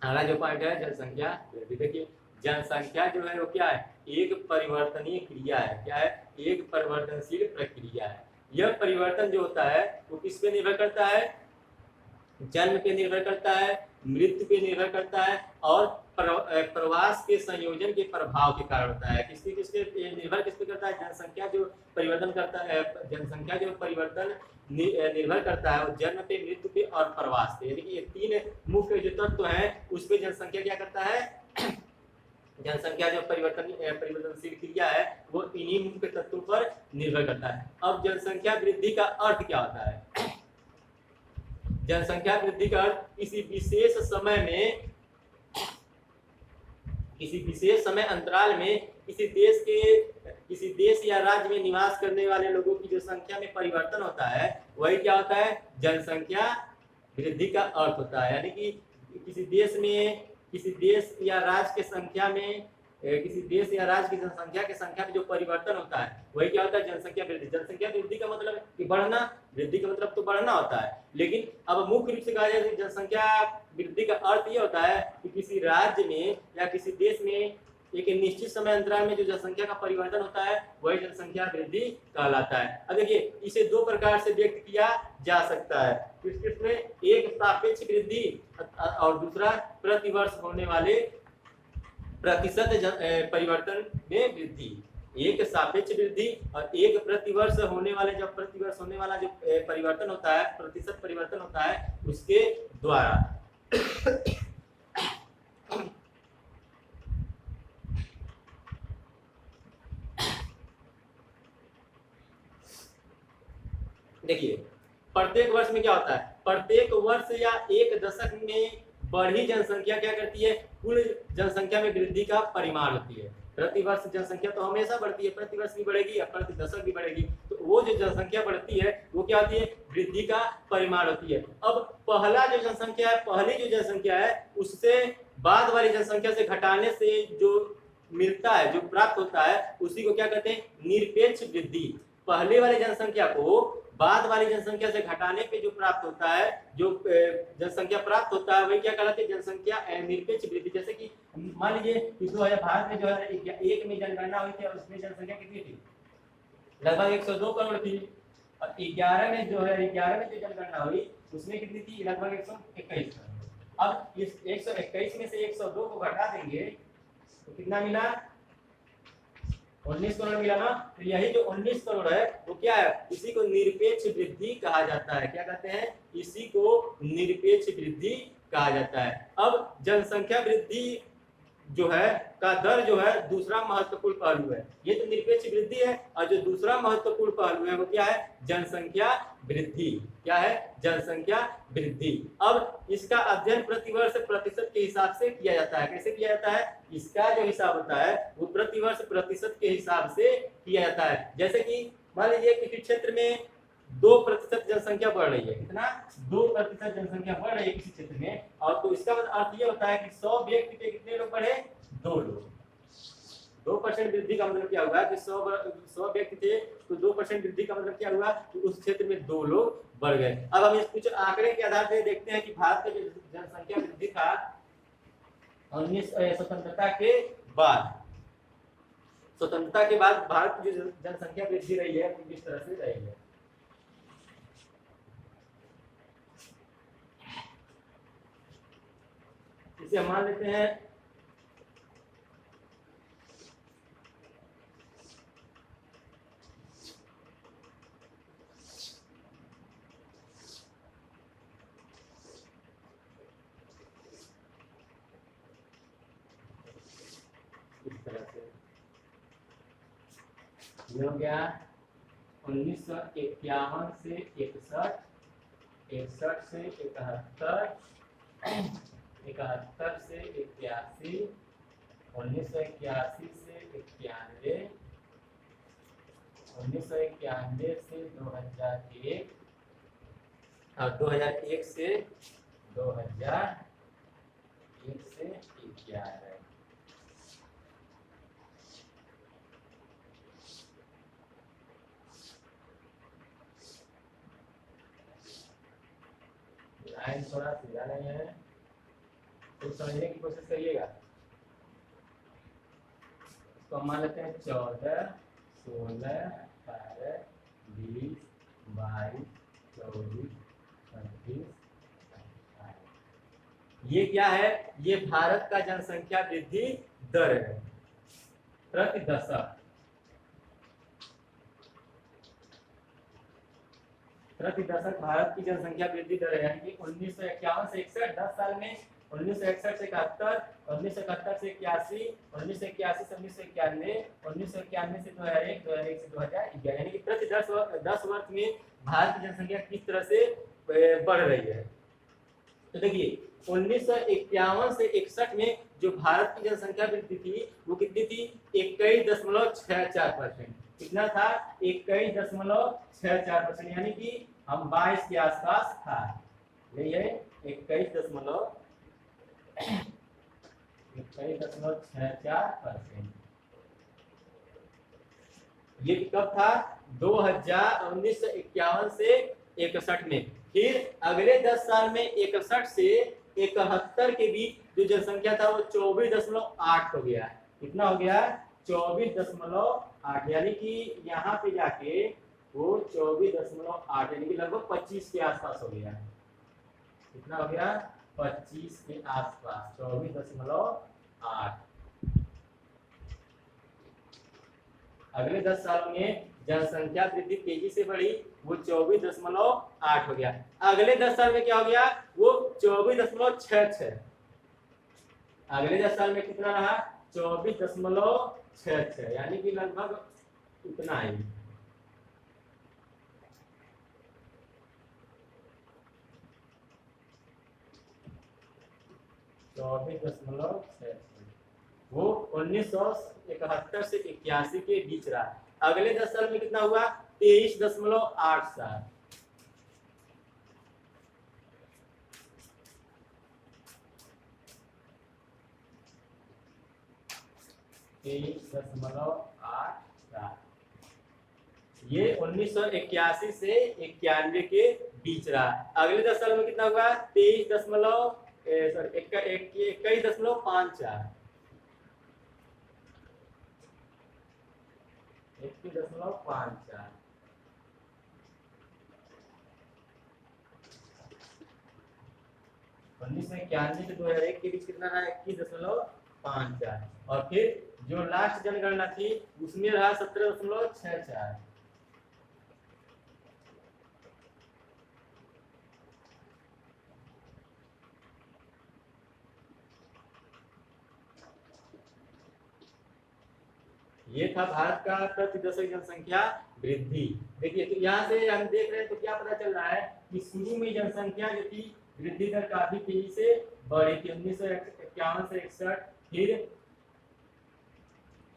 अगला जो पॉइंट है जनसंख्या वृद्धि। देखिए जनसंख्या जो है वो क्या है, एक परिवर्तनीय क्रिया है। क्या है, एक परिवर्तनशील प्रक्रिया है। यह परिवर्तन जो होता है वो किस पे निर्भर करता है, जन्म पे निर्भर करता है, मृत्यु पे निर्भर करता है और प्रवास के संयोजन के प्रभाव के कारण होता है। किसके निर्भर किस पे करता है, जनसंख्या जो परिवर्तन करता है, जनसंख्या जो परिवर्तन निर्भर करता है वो जन्म पे, मृत्यु पे और प्रवास पे। यानी कि ये तीन मुख्य जो तत्व हैं उस पे जनसंख्या क्या करता है, जनसंख्या जो परिवर्तनशील क्रिया है वो इन्हीं मुख्य तत्वों पर निर्भर करता है। अब जनसंख्या वृद्धि का अर्थ क्या होता है, जनसंख्या वृद्धि का अर्थ किसी विशेष समय अंतराल में किसी देश या राज्य में निवास करने वाले लोगों की जो संख्या में परिवर्तन होता है वही क्या होता है, जनसंख्या वृद्धि का अर्थ होता है। यानी कि किसी देश या राज्य की जनसंख्या की संख्या में जो परिवर्तन होता है वही क्या होता है, जनसंख्या वृद्धि। जनसंख्या वृद्धि का मतलब कि बढ़ना, वृद्धि का मतलब तो बढ़ना होता है। लेकिन अब मुख्य रूप से कहा जाए तो जनसंख्या वृद्धि का अर्थ ये होता है कि किसी राज्य में या किसी देश में एक निश्चित समय अंतराल में जो जनसंख्या का परिवर्तन होता है वही जनसंख्या वृद्धि कहलाता है। अब देखिए इसे दो प्रकार से व्यक्त किया जा सकता है, किसमें, एक सापेक्ष वृद्धि और दूसरा प्रतिवर्ष होने वाले प्रतिशत परिवर्तन में वृद्धि। एक सापेक्ष वृद्धि और एक प्रतिवर्ष होने वाले, जब प्रतिवर्ष होने वाला जो परिवर्तन होता है, प्रतिशत परिवर्तन होता है उसके द्वारा। देखिए प्रत्येक वर्ष में क्या होता है, प्रत्येक वर्ष या एक दशक में बढ़ी जनसंख्या क्या करती है, कुल जनसंख्या में वृद्धि का परिमाण होती है। प्रति वर्ष जनसंख्या तो हमेशा बढ़ती है, प्रति वर्ष भी बढ़ेगी या प्रति दशक भी बढ़ेगी, तो वो जो जनसंख्या बढ़ती है वो क्या होती है, वृद्धि का परिमाण होती है। अब पहला जो जनसंख्या है, पहली जो जनसंख्या है उससे बाद वाली जनसंख्या से घटाने से जो मिलता है, जो प्राप्त होता है, उसी को क्या कहते हैं, निरपेक्ष वृद्धि। पहले वाली जनसंख्या को बाद वाली जनसंख्या से घटाने पे जो प्राप्त होता है, जो जनसंख्या प्राप्त होता है, वही क्या कहलाती है, जनसंख्या निरपेक्ष वृद्धि। जैसे कि मान लीजिए कि 2000 भारत में जो है एक में जनगणना हुई थी और उसमें जनसंख्या कितनी थी, लगभग 102 करोड़ थी। और 11 में जो है 11 में जो जनगणना हुई उसमें कितनी थी, लगभग 121 करोड़। अब इस 121 में से 102 को घटा देंगे तो कितना मिला, 19 करोड़ मिला ना। तो यही जो 19 करोड़ है वो क्या है, इसी को निरपेक्ष वृद्धि कहा जाता है। क्या कहते हैं, इसी को निरपेक्ष वृद्धि कहा जाता है। अब जनसंख्या वृद्धि जो है का दर जो है दूसरा महत्वपूर्ण पहलू है। ये तो निरपेक्ष वृद्धि है, और जो दूसरा महत्वपूर्ण पहलू है वो क्या है, जनसंख्या वृद्धि। क्या है, जनसंख्या वृद्धि। अब इसका अध्ययन प्रतिवर्ष प्रतिशत के हिसाब से किया जाता है। कैसे किया जाता है, इसका जो हिसाब होता है वो प्रतिवर्ष प्रतिशत के हिसाब से किया जाता है। जैसे कि मान लीजिए किसी क्षेत्र में 2% जनसंख्या बढ़ रही है, कितना, 2% जनसंख्या बढ़ रही है किसी क्षेत्र में, और तो इसका अर्थ ये होता है कि 100 व्यक्ति पे कितने लोग बढ़े, 2 लोग। 2% वृद्धि का मतलब क्या हुआ कि 100 व्यक्ति थे तो 2% वृद्धि का मतलब क्या हुआ कि उस क्षेत्र में 2 लोग बढ़ गए। अब हम इस कुछ आंकड़े के आधार पर देखते हैं कि भारत का जो जनसंख्या वृद्धि था 19 स्वतंत्रता के बाद, स्वतंत्रता के बाद भारत की जो जनसंख्या वृद्धि रही है वो किस तरह से रही है। इसे हम मान लेते हैं इस तरह से, ये हो गया 1951 से 61, 61 से 71, 71 से 81, 1981 से 91, 1991 से 2001 और 2001 से 2001 से 11। लाइन थोड़ा सीधा नहीं है, तो समझने की कोशिश करिएगा। इसको मान लेते हैं 14, 16, 18, 20, 22, 24, 25, 28। ये क्या है, ये भारत का जनसंख्या वृद्धि दर है प्रति दशक। प्रति दशक भारत की जनसंख्या वृद्धि दर है, यानी कि 1951 से 61 10 साल में, 1961 से 71, 1971 से 81, 1981 से 1991, 1991 से 2001, 2001 से 2011, यानी कि प्रति 10 वर्ष में भारत की जनसंख्या किस तरह से बढ़ रही है। तो देखिए 1951 से 61 में जो भारत की जनसंख्या वृद्धि थी वो कितनी थी, 21.64%। कितना था, 21.64%, यानी कि हम 22 के आसपास था। यही है 21.64%। ये कब था, 1951 से 61 में। फिर अगले 10 साल में 61 से 71 के बीच जो जनसंख्या था वो 24.8 हो गया। कितना हो गया, 24.8, यानी कि यहाँ पे जाके वो 24.8 यानी कि लगभग 25 के आसपास हो गया। कितना हो गया, 25 के आसपास, 24.8। अगले 10 सालों में जनसंख्या वृद्धि तेजी से बढ़ी, वो 24.8 हो गया। अगले 10 साल में क्या हो गया, वो 24.66। अगले 10 साल में कितना रहा, 24.66, यानी कि लगभग उतना ही। वो 1971 से 81 के बीच रहा। अगले 10 साल में कितना हुआ, 23.87। ये 1981 से 91 के बीच रहा। अगले 10 साल में कितना हुआ, 21.54। 21.54। 1991 से 2001 के बीच कितना रहा, 21.54। और फिर जो लास्ट जनगणना थी उसमें रहा 17.64। ये था भारत का प्रति दशक जनसंख्या वृद्धि। देखिए तो यहाँ से हम देख रहे हैं तो क्या पता चल रहा है कि शुरू में जनसंख्या जो थी वृद्धि दर काफी तेजी से बढ़ी थी, 1951 से 61। फिर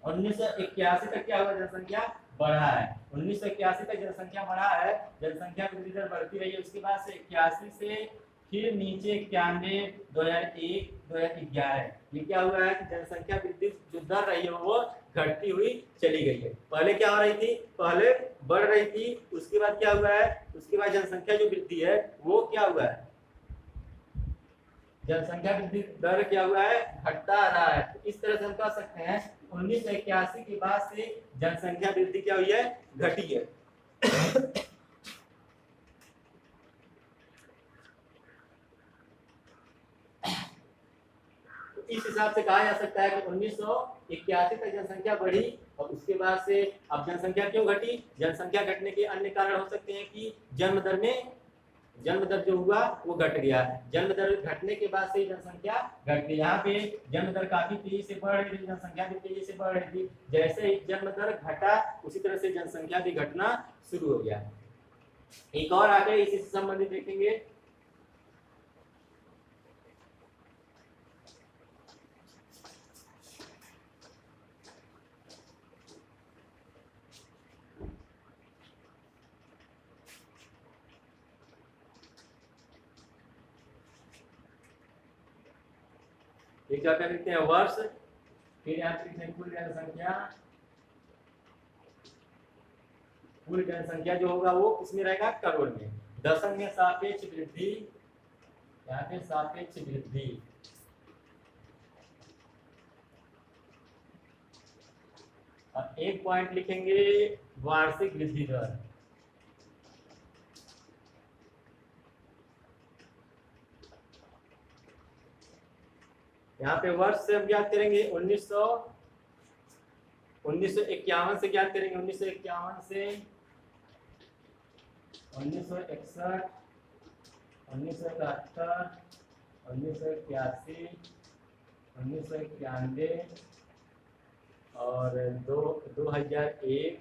1981 तक क्या हुआ, जनसंख्या बढ़ा है। 1981 तक जनसंख्या बढ़ा है, जनसंख्या वृद्धि दर बढ़ती रही है। उसके बाद से 81 से फिर नीचे 91, 2001, 2011 ये क्या हुआ है कि जनसंख्या वृद्धि जो दर रही है वो घटती हुई चली गई है। पहले क्या हो रही थी, पहले बढ़ रही थी, उसके बाद क्या हुआ है, उसके बाद जनसंख्या जो वृद्धि है वो क्या हुआ है, जनसंख्या वृद्धि दर क्या हुआ है, घटता रहा है। तो इस तरह से हम कह सकते हैं 1981 के बाद से जनसंख्या वृद्धि क्या हुई है, घटी है। इस हिसाब से कहा जा सकता है कि 1981 तक जनसंख्या बढ़ी और उसके बाद से अब जनसंख्या क्यों घटी, जनसंख्या घटने के अन्य कारण हो सकते हैं कि जन्म दर जो हुआ वो घट गया। जन्म दर घटने के बाद से जनसंख्या घट गई। यहाँ पे जन्म दर काफी तेजी से बढ़ रही थी, जनसंख्या भी तेजी से बढ़ रही थी। जैसे ही जन्म दर घटा उसी तरह से जनसंख्या भी घटना शुरू हो गया। एक और आगे इसी से संबंधित देखेंगे। एक क्या लिखते हैं, वर्ष। फिर यहाँ पे लिखते हैं कुल जनसंख्या। कुल जनसंख्या जो होगा वो किसमें रहेगा, करोड़ में। दशक में सापेक्ष वृद्धि, यहाँ पे सापेक्ष वृद्धि। और एक पॉइंट लिखेंगे वार्षिक वृद्धि दर। यहाँ पे वर्ष से हम ज्ञात करेंगे 1951 से ज्ञात करेंगे, 1951 से 1961, 1971, 1981, 1991 और 2001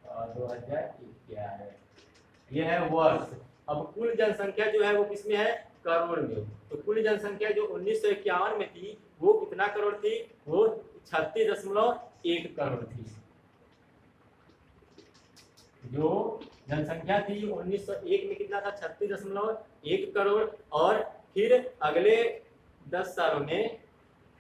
और 2011। यह है वर्ष। अब कुल जनसंख्या जो है वो किसमें है, करोड़ में। तो कुल जनसंख्या जो 1951 में थी वो कितना करोड़ थी, वो 36.1 करोड़ थी। जो जनसंख्या थी 1901 में कितना था, 36.1 करोड़। और फिर अगले 10 सालों में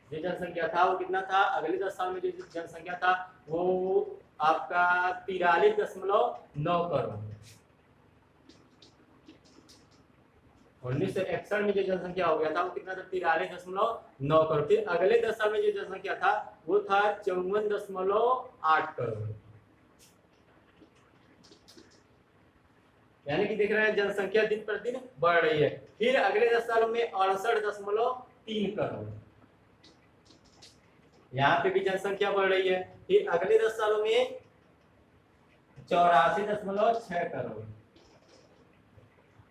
जो जनसंख्या था वो कितना था, अगले 10 साल में जो जनसंख्या था वो आपका 43.9 करोड़। 1961 में जो जनसंख्या हो गया था वो कितना था, 43.9 करोड़। फिर अगले 10 साल में जो जनसंख्या था वो था 54.8 करोड़। यानी कि देख रहे हैं जनसंख्या दिन प्रतिदिन बढ़ रही है। फिर अगले 10 सालों में 68.3 करोड़। यहाँ पे भी जनसंख्या बढ़ रही है। फिर अगले 10 सालों में 84.6 करोड़,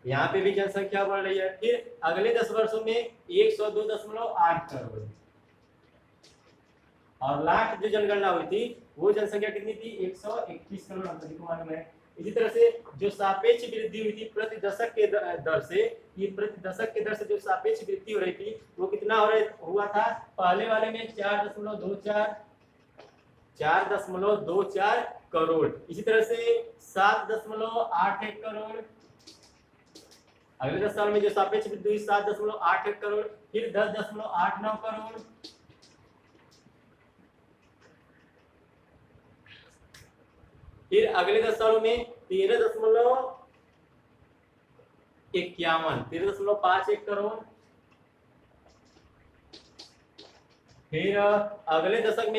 यहाँ पे भी जनसंख्या बढ़ रही है। फिर अगले 10 वर्षों में 102.8 करोड़, और लास्ट जो जनगणना हुई थी वो जनसंख्या कितनी थी? 121 करोड़, हम सभी को मालूम है। इसी तरह से जो सापेक्ष वृद्धि हुई थी प्रति दशक के दर से, ये प्रति दशक के दर से जो सापेक्ष वृद्धि हो रही थी वो कितना हुआ था? पहले वाले में 4.24 करोड़, इसी तरह से 7.81 करोड़, अगले 10 साल में जो सापेक्ष वृद्धि हुई 7.81 करोड़, फिर 10.89 करोड़, फिर अगले 10 सालों में 13.51 करोड़, फिर अगले 10 साल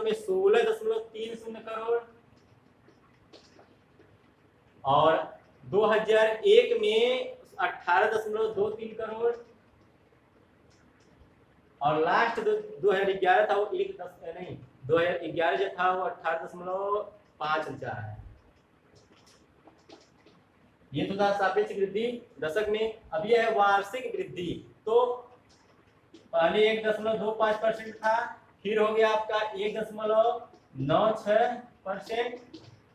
में 16.30 करोड़, और 2001 में 18.23 करोड़, और लास्ट 2011 था वो 2011 जो था वो 18.54 है। ये तो था सापेक्ष वृद्धि दशक में। अब यह है वार्षिक वृद्धि। तो पहले 1.25% था, फिर हो गया आपका 1.96%,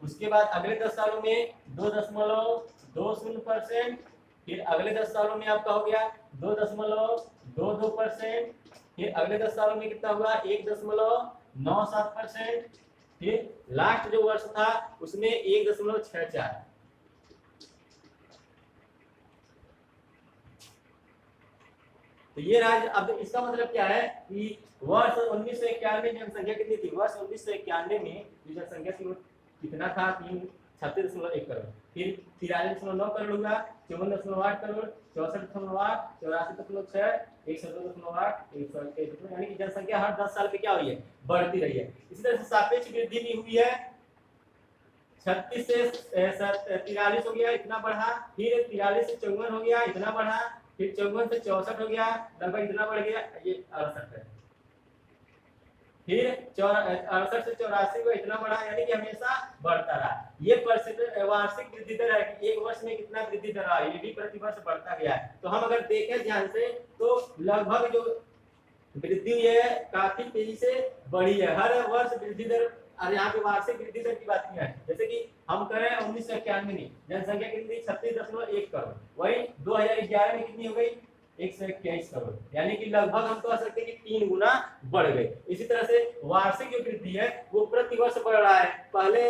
उसके बाद अगले 10 सालों में 2.20%, फिर अगले 10 सालों में आपका हो गया 2.22%, फिर अगले 10 सालों में कितना हुआ? 1.97%, फिर लास्ट जो वर्ष था उसमें 1.64। तो ये राज। अब इसका मतलब क्या है कि वर्ष 1991 में जनसंख्या कितनी थी? वर्ष 1991 में जनसंख्या थी कितना था? 36.1 करोड़, फिर 43.9 करोड़ हुआ, 54.8 करोड़, 64.8, 84.6, 102.8, 121, यानी कि जनसंख्या हर 10 साल पे क्या हुई है? बढ़ती रही है। इसी तरह से सापेक्ष वृद्धि भी हुई है, 36 से 43 हो गया, इतना बढ़ा, फिर 43 से 54 हो गया, इतना बढ़ा, फिर 54 से 64 हो गया, लगभग इतना बढ़ गया, ये 68 है, फिर 68 से 84 को इतना बढ़ा, यानी कि हमेशा बढ़ता रहा। ये वार्षिक वृद्धि दर है कि एक वर्ष में कितना वृद्धि दर रहा है, ये भी प्रति वर्ष बढ़ता गया है। तो हम अगर देखें ध्यान से तो लगभग जो वृद्धि हुई है काफी तेजी से बढ़ी है, हर वर्ष वृद्धि दर। और यहाँ पे वार्षिक वृद्धि दर की बात की है, जैसे कि हम करें 1991 में जनसंख्या कितनी थी? 36.1 करोड़, वही 2011 में कितनी हो गई? 121 करोड़, यानी कि लगभग हम कह सकते हैं कि 3 गुना बढ़ गई। इसी तरह से वार्षिक जो वृद्धि है वो प्रति वर्ष बढ़ रहा है। पहले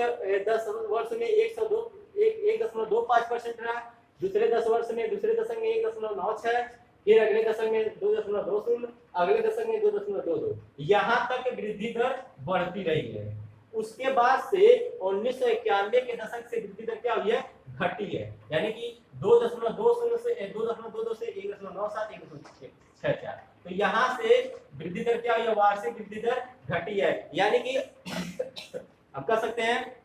10 वर्ष में 1.25% रहा, दूसरे 10 वर्ष में दूसरे दशक में 1.96, फिर अगले दशक में 2.20, अगले दशक में 2.22, यहाँ तक वृद्धि दर बढ़ती रही है। उसके बाद से 1991 के दशक से वृद्धि दर क्या हुई है? घटी है, यानी कि 2.20 से 2.22 से 1.97, 1.64। तो यहाँ से वृद्धि दर क्या हुई है? वार्षिक वृद्धि दर घटी है, यानी कि अब कह सकते हैं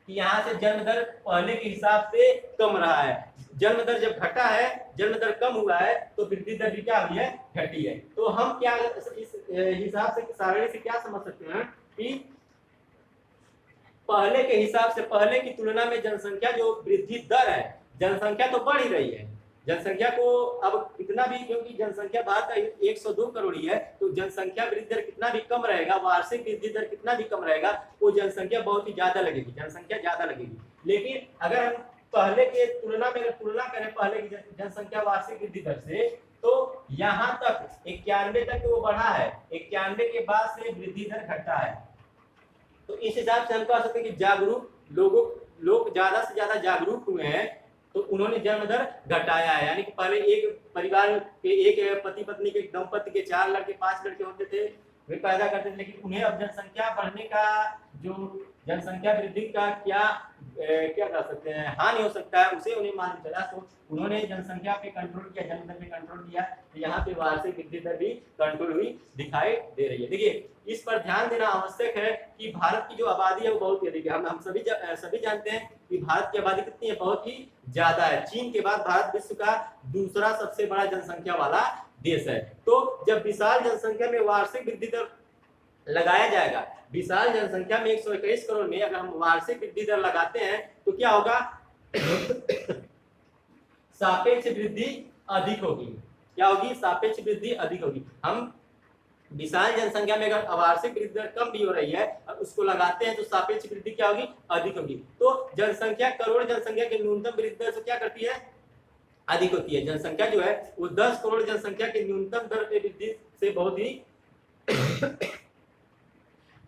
कि यहाँ से जन्म दर पहले के हिसाब से कम रहा है। जन्म दर जब घटा है, जन्म दर कम हुआ है, तो वृद्धि दर भी क्या हुई है? घटी है। तो हम क्या इस हिसाब से सारणी से क्या समझ सकते हैं कि पहले के हिसाब से, पहले की तुलना में जनसंख्या जो वृद्धि दर है, जनसंख्या तो बढ़ ही रही है, जनसंख्या को अब इतना भी, क्योंकि जनसंख्या भारत का 102 करोड़ ही है, तो जनसंख्या वृद्धि दर कितना भी कम रहेगा, वार्षिक वृद्धि दर कितना भी कम रहेगा, वो जनसंख्या बहुत ही ज्यादा लगेगी, जनसंख्या ज्यादा लगेगी। लेकिन अगर हम पहले के तुलना में तुलना करें पहले की जनसंख्या वार्षिक वृद्धि दर से, तो यहाँ तक 91 तक वो बढ़ा है, 91 के बाद से वृद्धि दर घटा है। तो इस हिसाब से हम कह सकते हैं कि जागरूक लोग ज्यादा से ज्यादा जागरूक हुए हैं, तो उन्होंने जन्म दर घटाया है। यानी कि पहले एक परिवार के एक पति पत्नी के दंपति के 4 लड़के 5 लड़के होते थे, वे पैदा करते थे, लेकिन उन्हें अब जनसंख्या बढ़ने का, जो जनसंख्या वृद्धि का क्या कर सकते हैं, हानि हो सकता है, उसे उन्हें मालूम चला, तो उन्होंने जनसंख्या पे कंट्रोल किया, जन्म दर पे कंट्रोल किया। तो यहाँ पे वार्षिक वृद्धि दर भी कंट्रोल हुई दिखाई दे रही है। देखिए, इस पर ध्यान देना आवश्यक है कि भारत की जो आबादी है वो बहुत अधिक है। हम सभी जानते हैं कि भारत की आबादी कितनी है? बहुत ही ज्यादा है। चीन के बाद भारत विश्व का दूसरा सबसे बड़ा जनसंख्या वाला देश है। तो जब विशाल जनसंख्या में वार्षिक वृद्धि दर लगाया जाएगा। विशाल जनसंख्या में 121 करोड़ में अगर हम वार्षिक वृद्धि दर लगाते हैं तो क्या होगा? सापेक्ष वृद्धि अधिक होगी। क्या होगी? सापेक्ष वृद्धि अधिक होगी। हम विशाल जनसंख्या में अगर वार्षिक वृद्धि दर कम भी हो रही है और उसको लगाते हैं तो सापेक्ष वृद्धि क्या होगी? अधिक होगी। तो जनसंख्या, करोड़ जनसंख्या की न्यूनतम वृद्धि दर से क्या करती है? अधिक होती है। जनसंख्या जो है वो 10 करोड़ जनसंख्या की न्यूनतम दर की वृद्धि से बहुत ही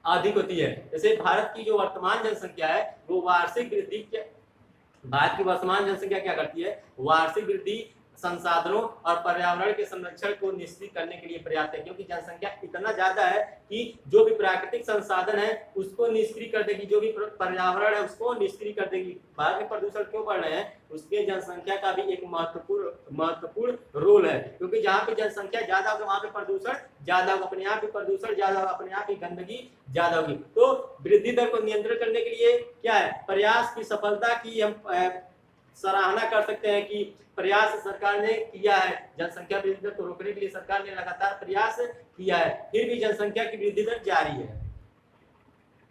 अधिक होती है। जैसे भारत की जो वर्तमान जनसंख्या है वो वार्षिक वृद्धि के, भारत की वर्तमान जनसंख्या क्या करती है? वार्षिक वृद्धि संसाधनों और पर्यावरण के संरक्षण को निश्चित करने के लिए पर्याप्त है, क्योंकि जनसंख्या इतना ज्यादा है कि जो भी प्राकृतिक संसाधन है उसको निष्क्रिय कर देगी, जो भी पर्यावरण है उसको निष्क्रिय कर देगी। भारत में प्रदूषण क्यों बढ़ रहे हैं? उसके जनसंख्या का भी एक महत्वपूर्ण रोल है, क्योंकि जहाँ पे जनसंख्या ज्यादा होगी वहां पे प्रदूषण ज्यादा होगा, अपने आप ही प्रदूषण ज्यादा होगा, अपने आप ही गंदगी ज्यादा होगी। तो वृद्धि दर को नियंत्रण करने के लिए क्या है? प्रयास की सफलता की हम सराहना कर सकते हैं कि प्रयास सरकार ने किया है। जनसंख्या वृद्धि दर को रोकने के लिए सरकार ने लगातार प्रयास किया है, फिर भी जनसंख्या की वृद्धि दर जारी है।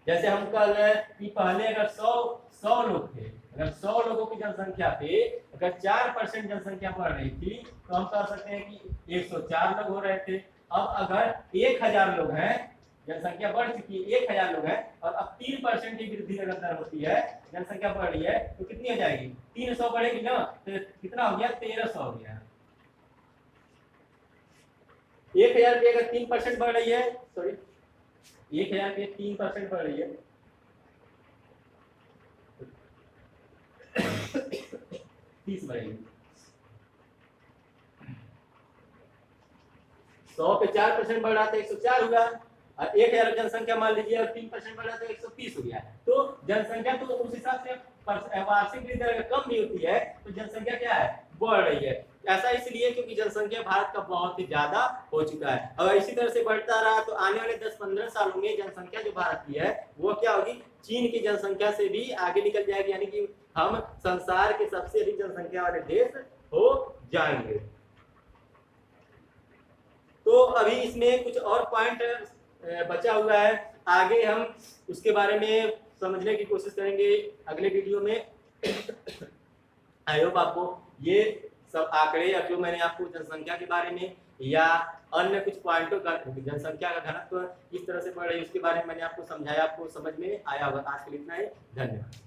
जैसे हम कल कि पहले अगर 100 लोग थे, अगर 100 लोगों की जनसंख्या पे अगर 4% जनसंख्या बढ़ रही थी तो हम कह सकते हैं कि 104 लोग हो रहे थे। अब अगर 1000 लोग हैं, जनसंख्या बढ़ चुकी है, 1000 लोग हैं और अब 3% की वृद्धि दर होती है, जनसंख्या बढ़ रही है तो कितनी हो जाएगी? 300 बढ़ेगी ना, तो कितना हो गया? 1300 हो गया। 1000 पे अगर 3% बढ़ रही है, सॉरी 1000 पे 3% बढ़ रही है 30 बढ़ेगी। 100 पे 4% बढ़ रहा था 104 हुआ, और 1000 जनसंख्या मान लीजिए और 3% बढ़ा तो 130 हो गया। तो जनसंख्या तो उस हिसाब से वार्षिक वृद्धि दर कम भी होती है तो जनसंख्या क्या है? बढ़ रही है। ऐसा इसलिए क्योंकि जनसंख्या भारत का बहुत ही ज्यादा हो चुका है। अगर इसी तरह से बढ़ता रहा तो आने वाले 10-15 सालों में जनसंख्या जो भारत की है वो क्या होगी? चीन की जनसंख्या से भी आगे निकल जाएगी, यानी कि हम संसार के सबसे अधिक जनसंख्या वाले देश हो जाएंगे। तो अभी इसमें कुछ और पॉइंट बचा हुआ है, आगे हम उसके बारे में समझने की कोशिश करेंगे अगले वीडियो में। आई होप आपको ये सब आंकड़े या जो मैंने आपको जनसंख्या के बारे में या अन्य कुछ पॉइंटों का, जनसंख्या का घनत्व किस तरह से बढ़ रही है उसके बारे में मैंने आपको समझाया, आपको समझ में आया होगा। आज के लिए इतना ही, धन्यवाद।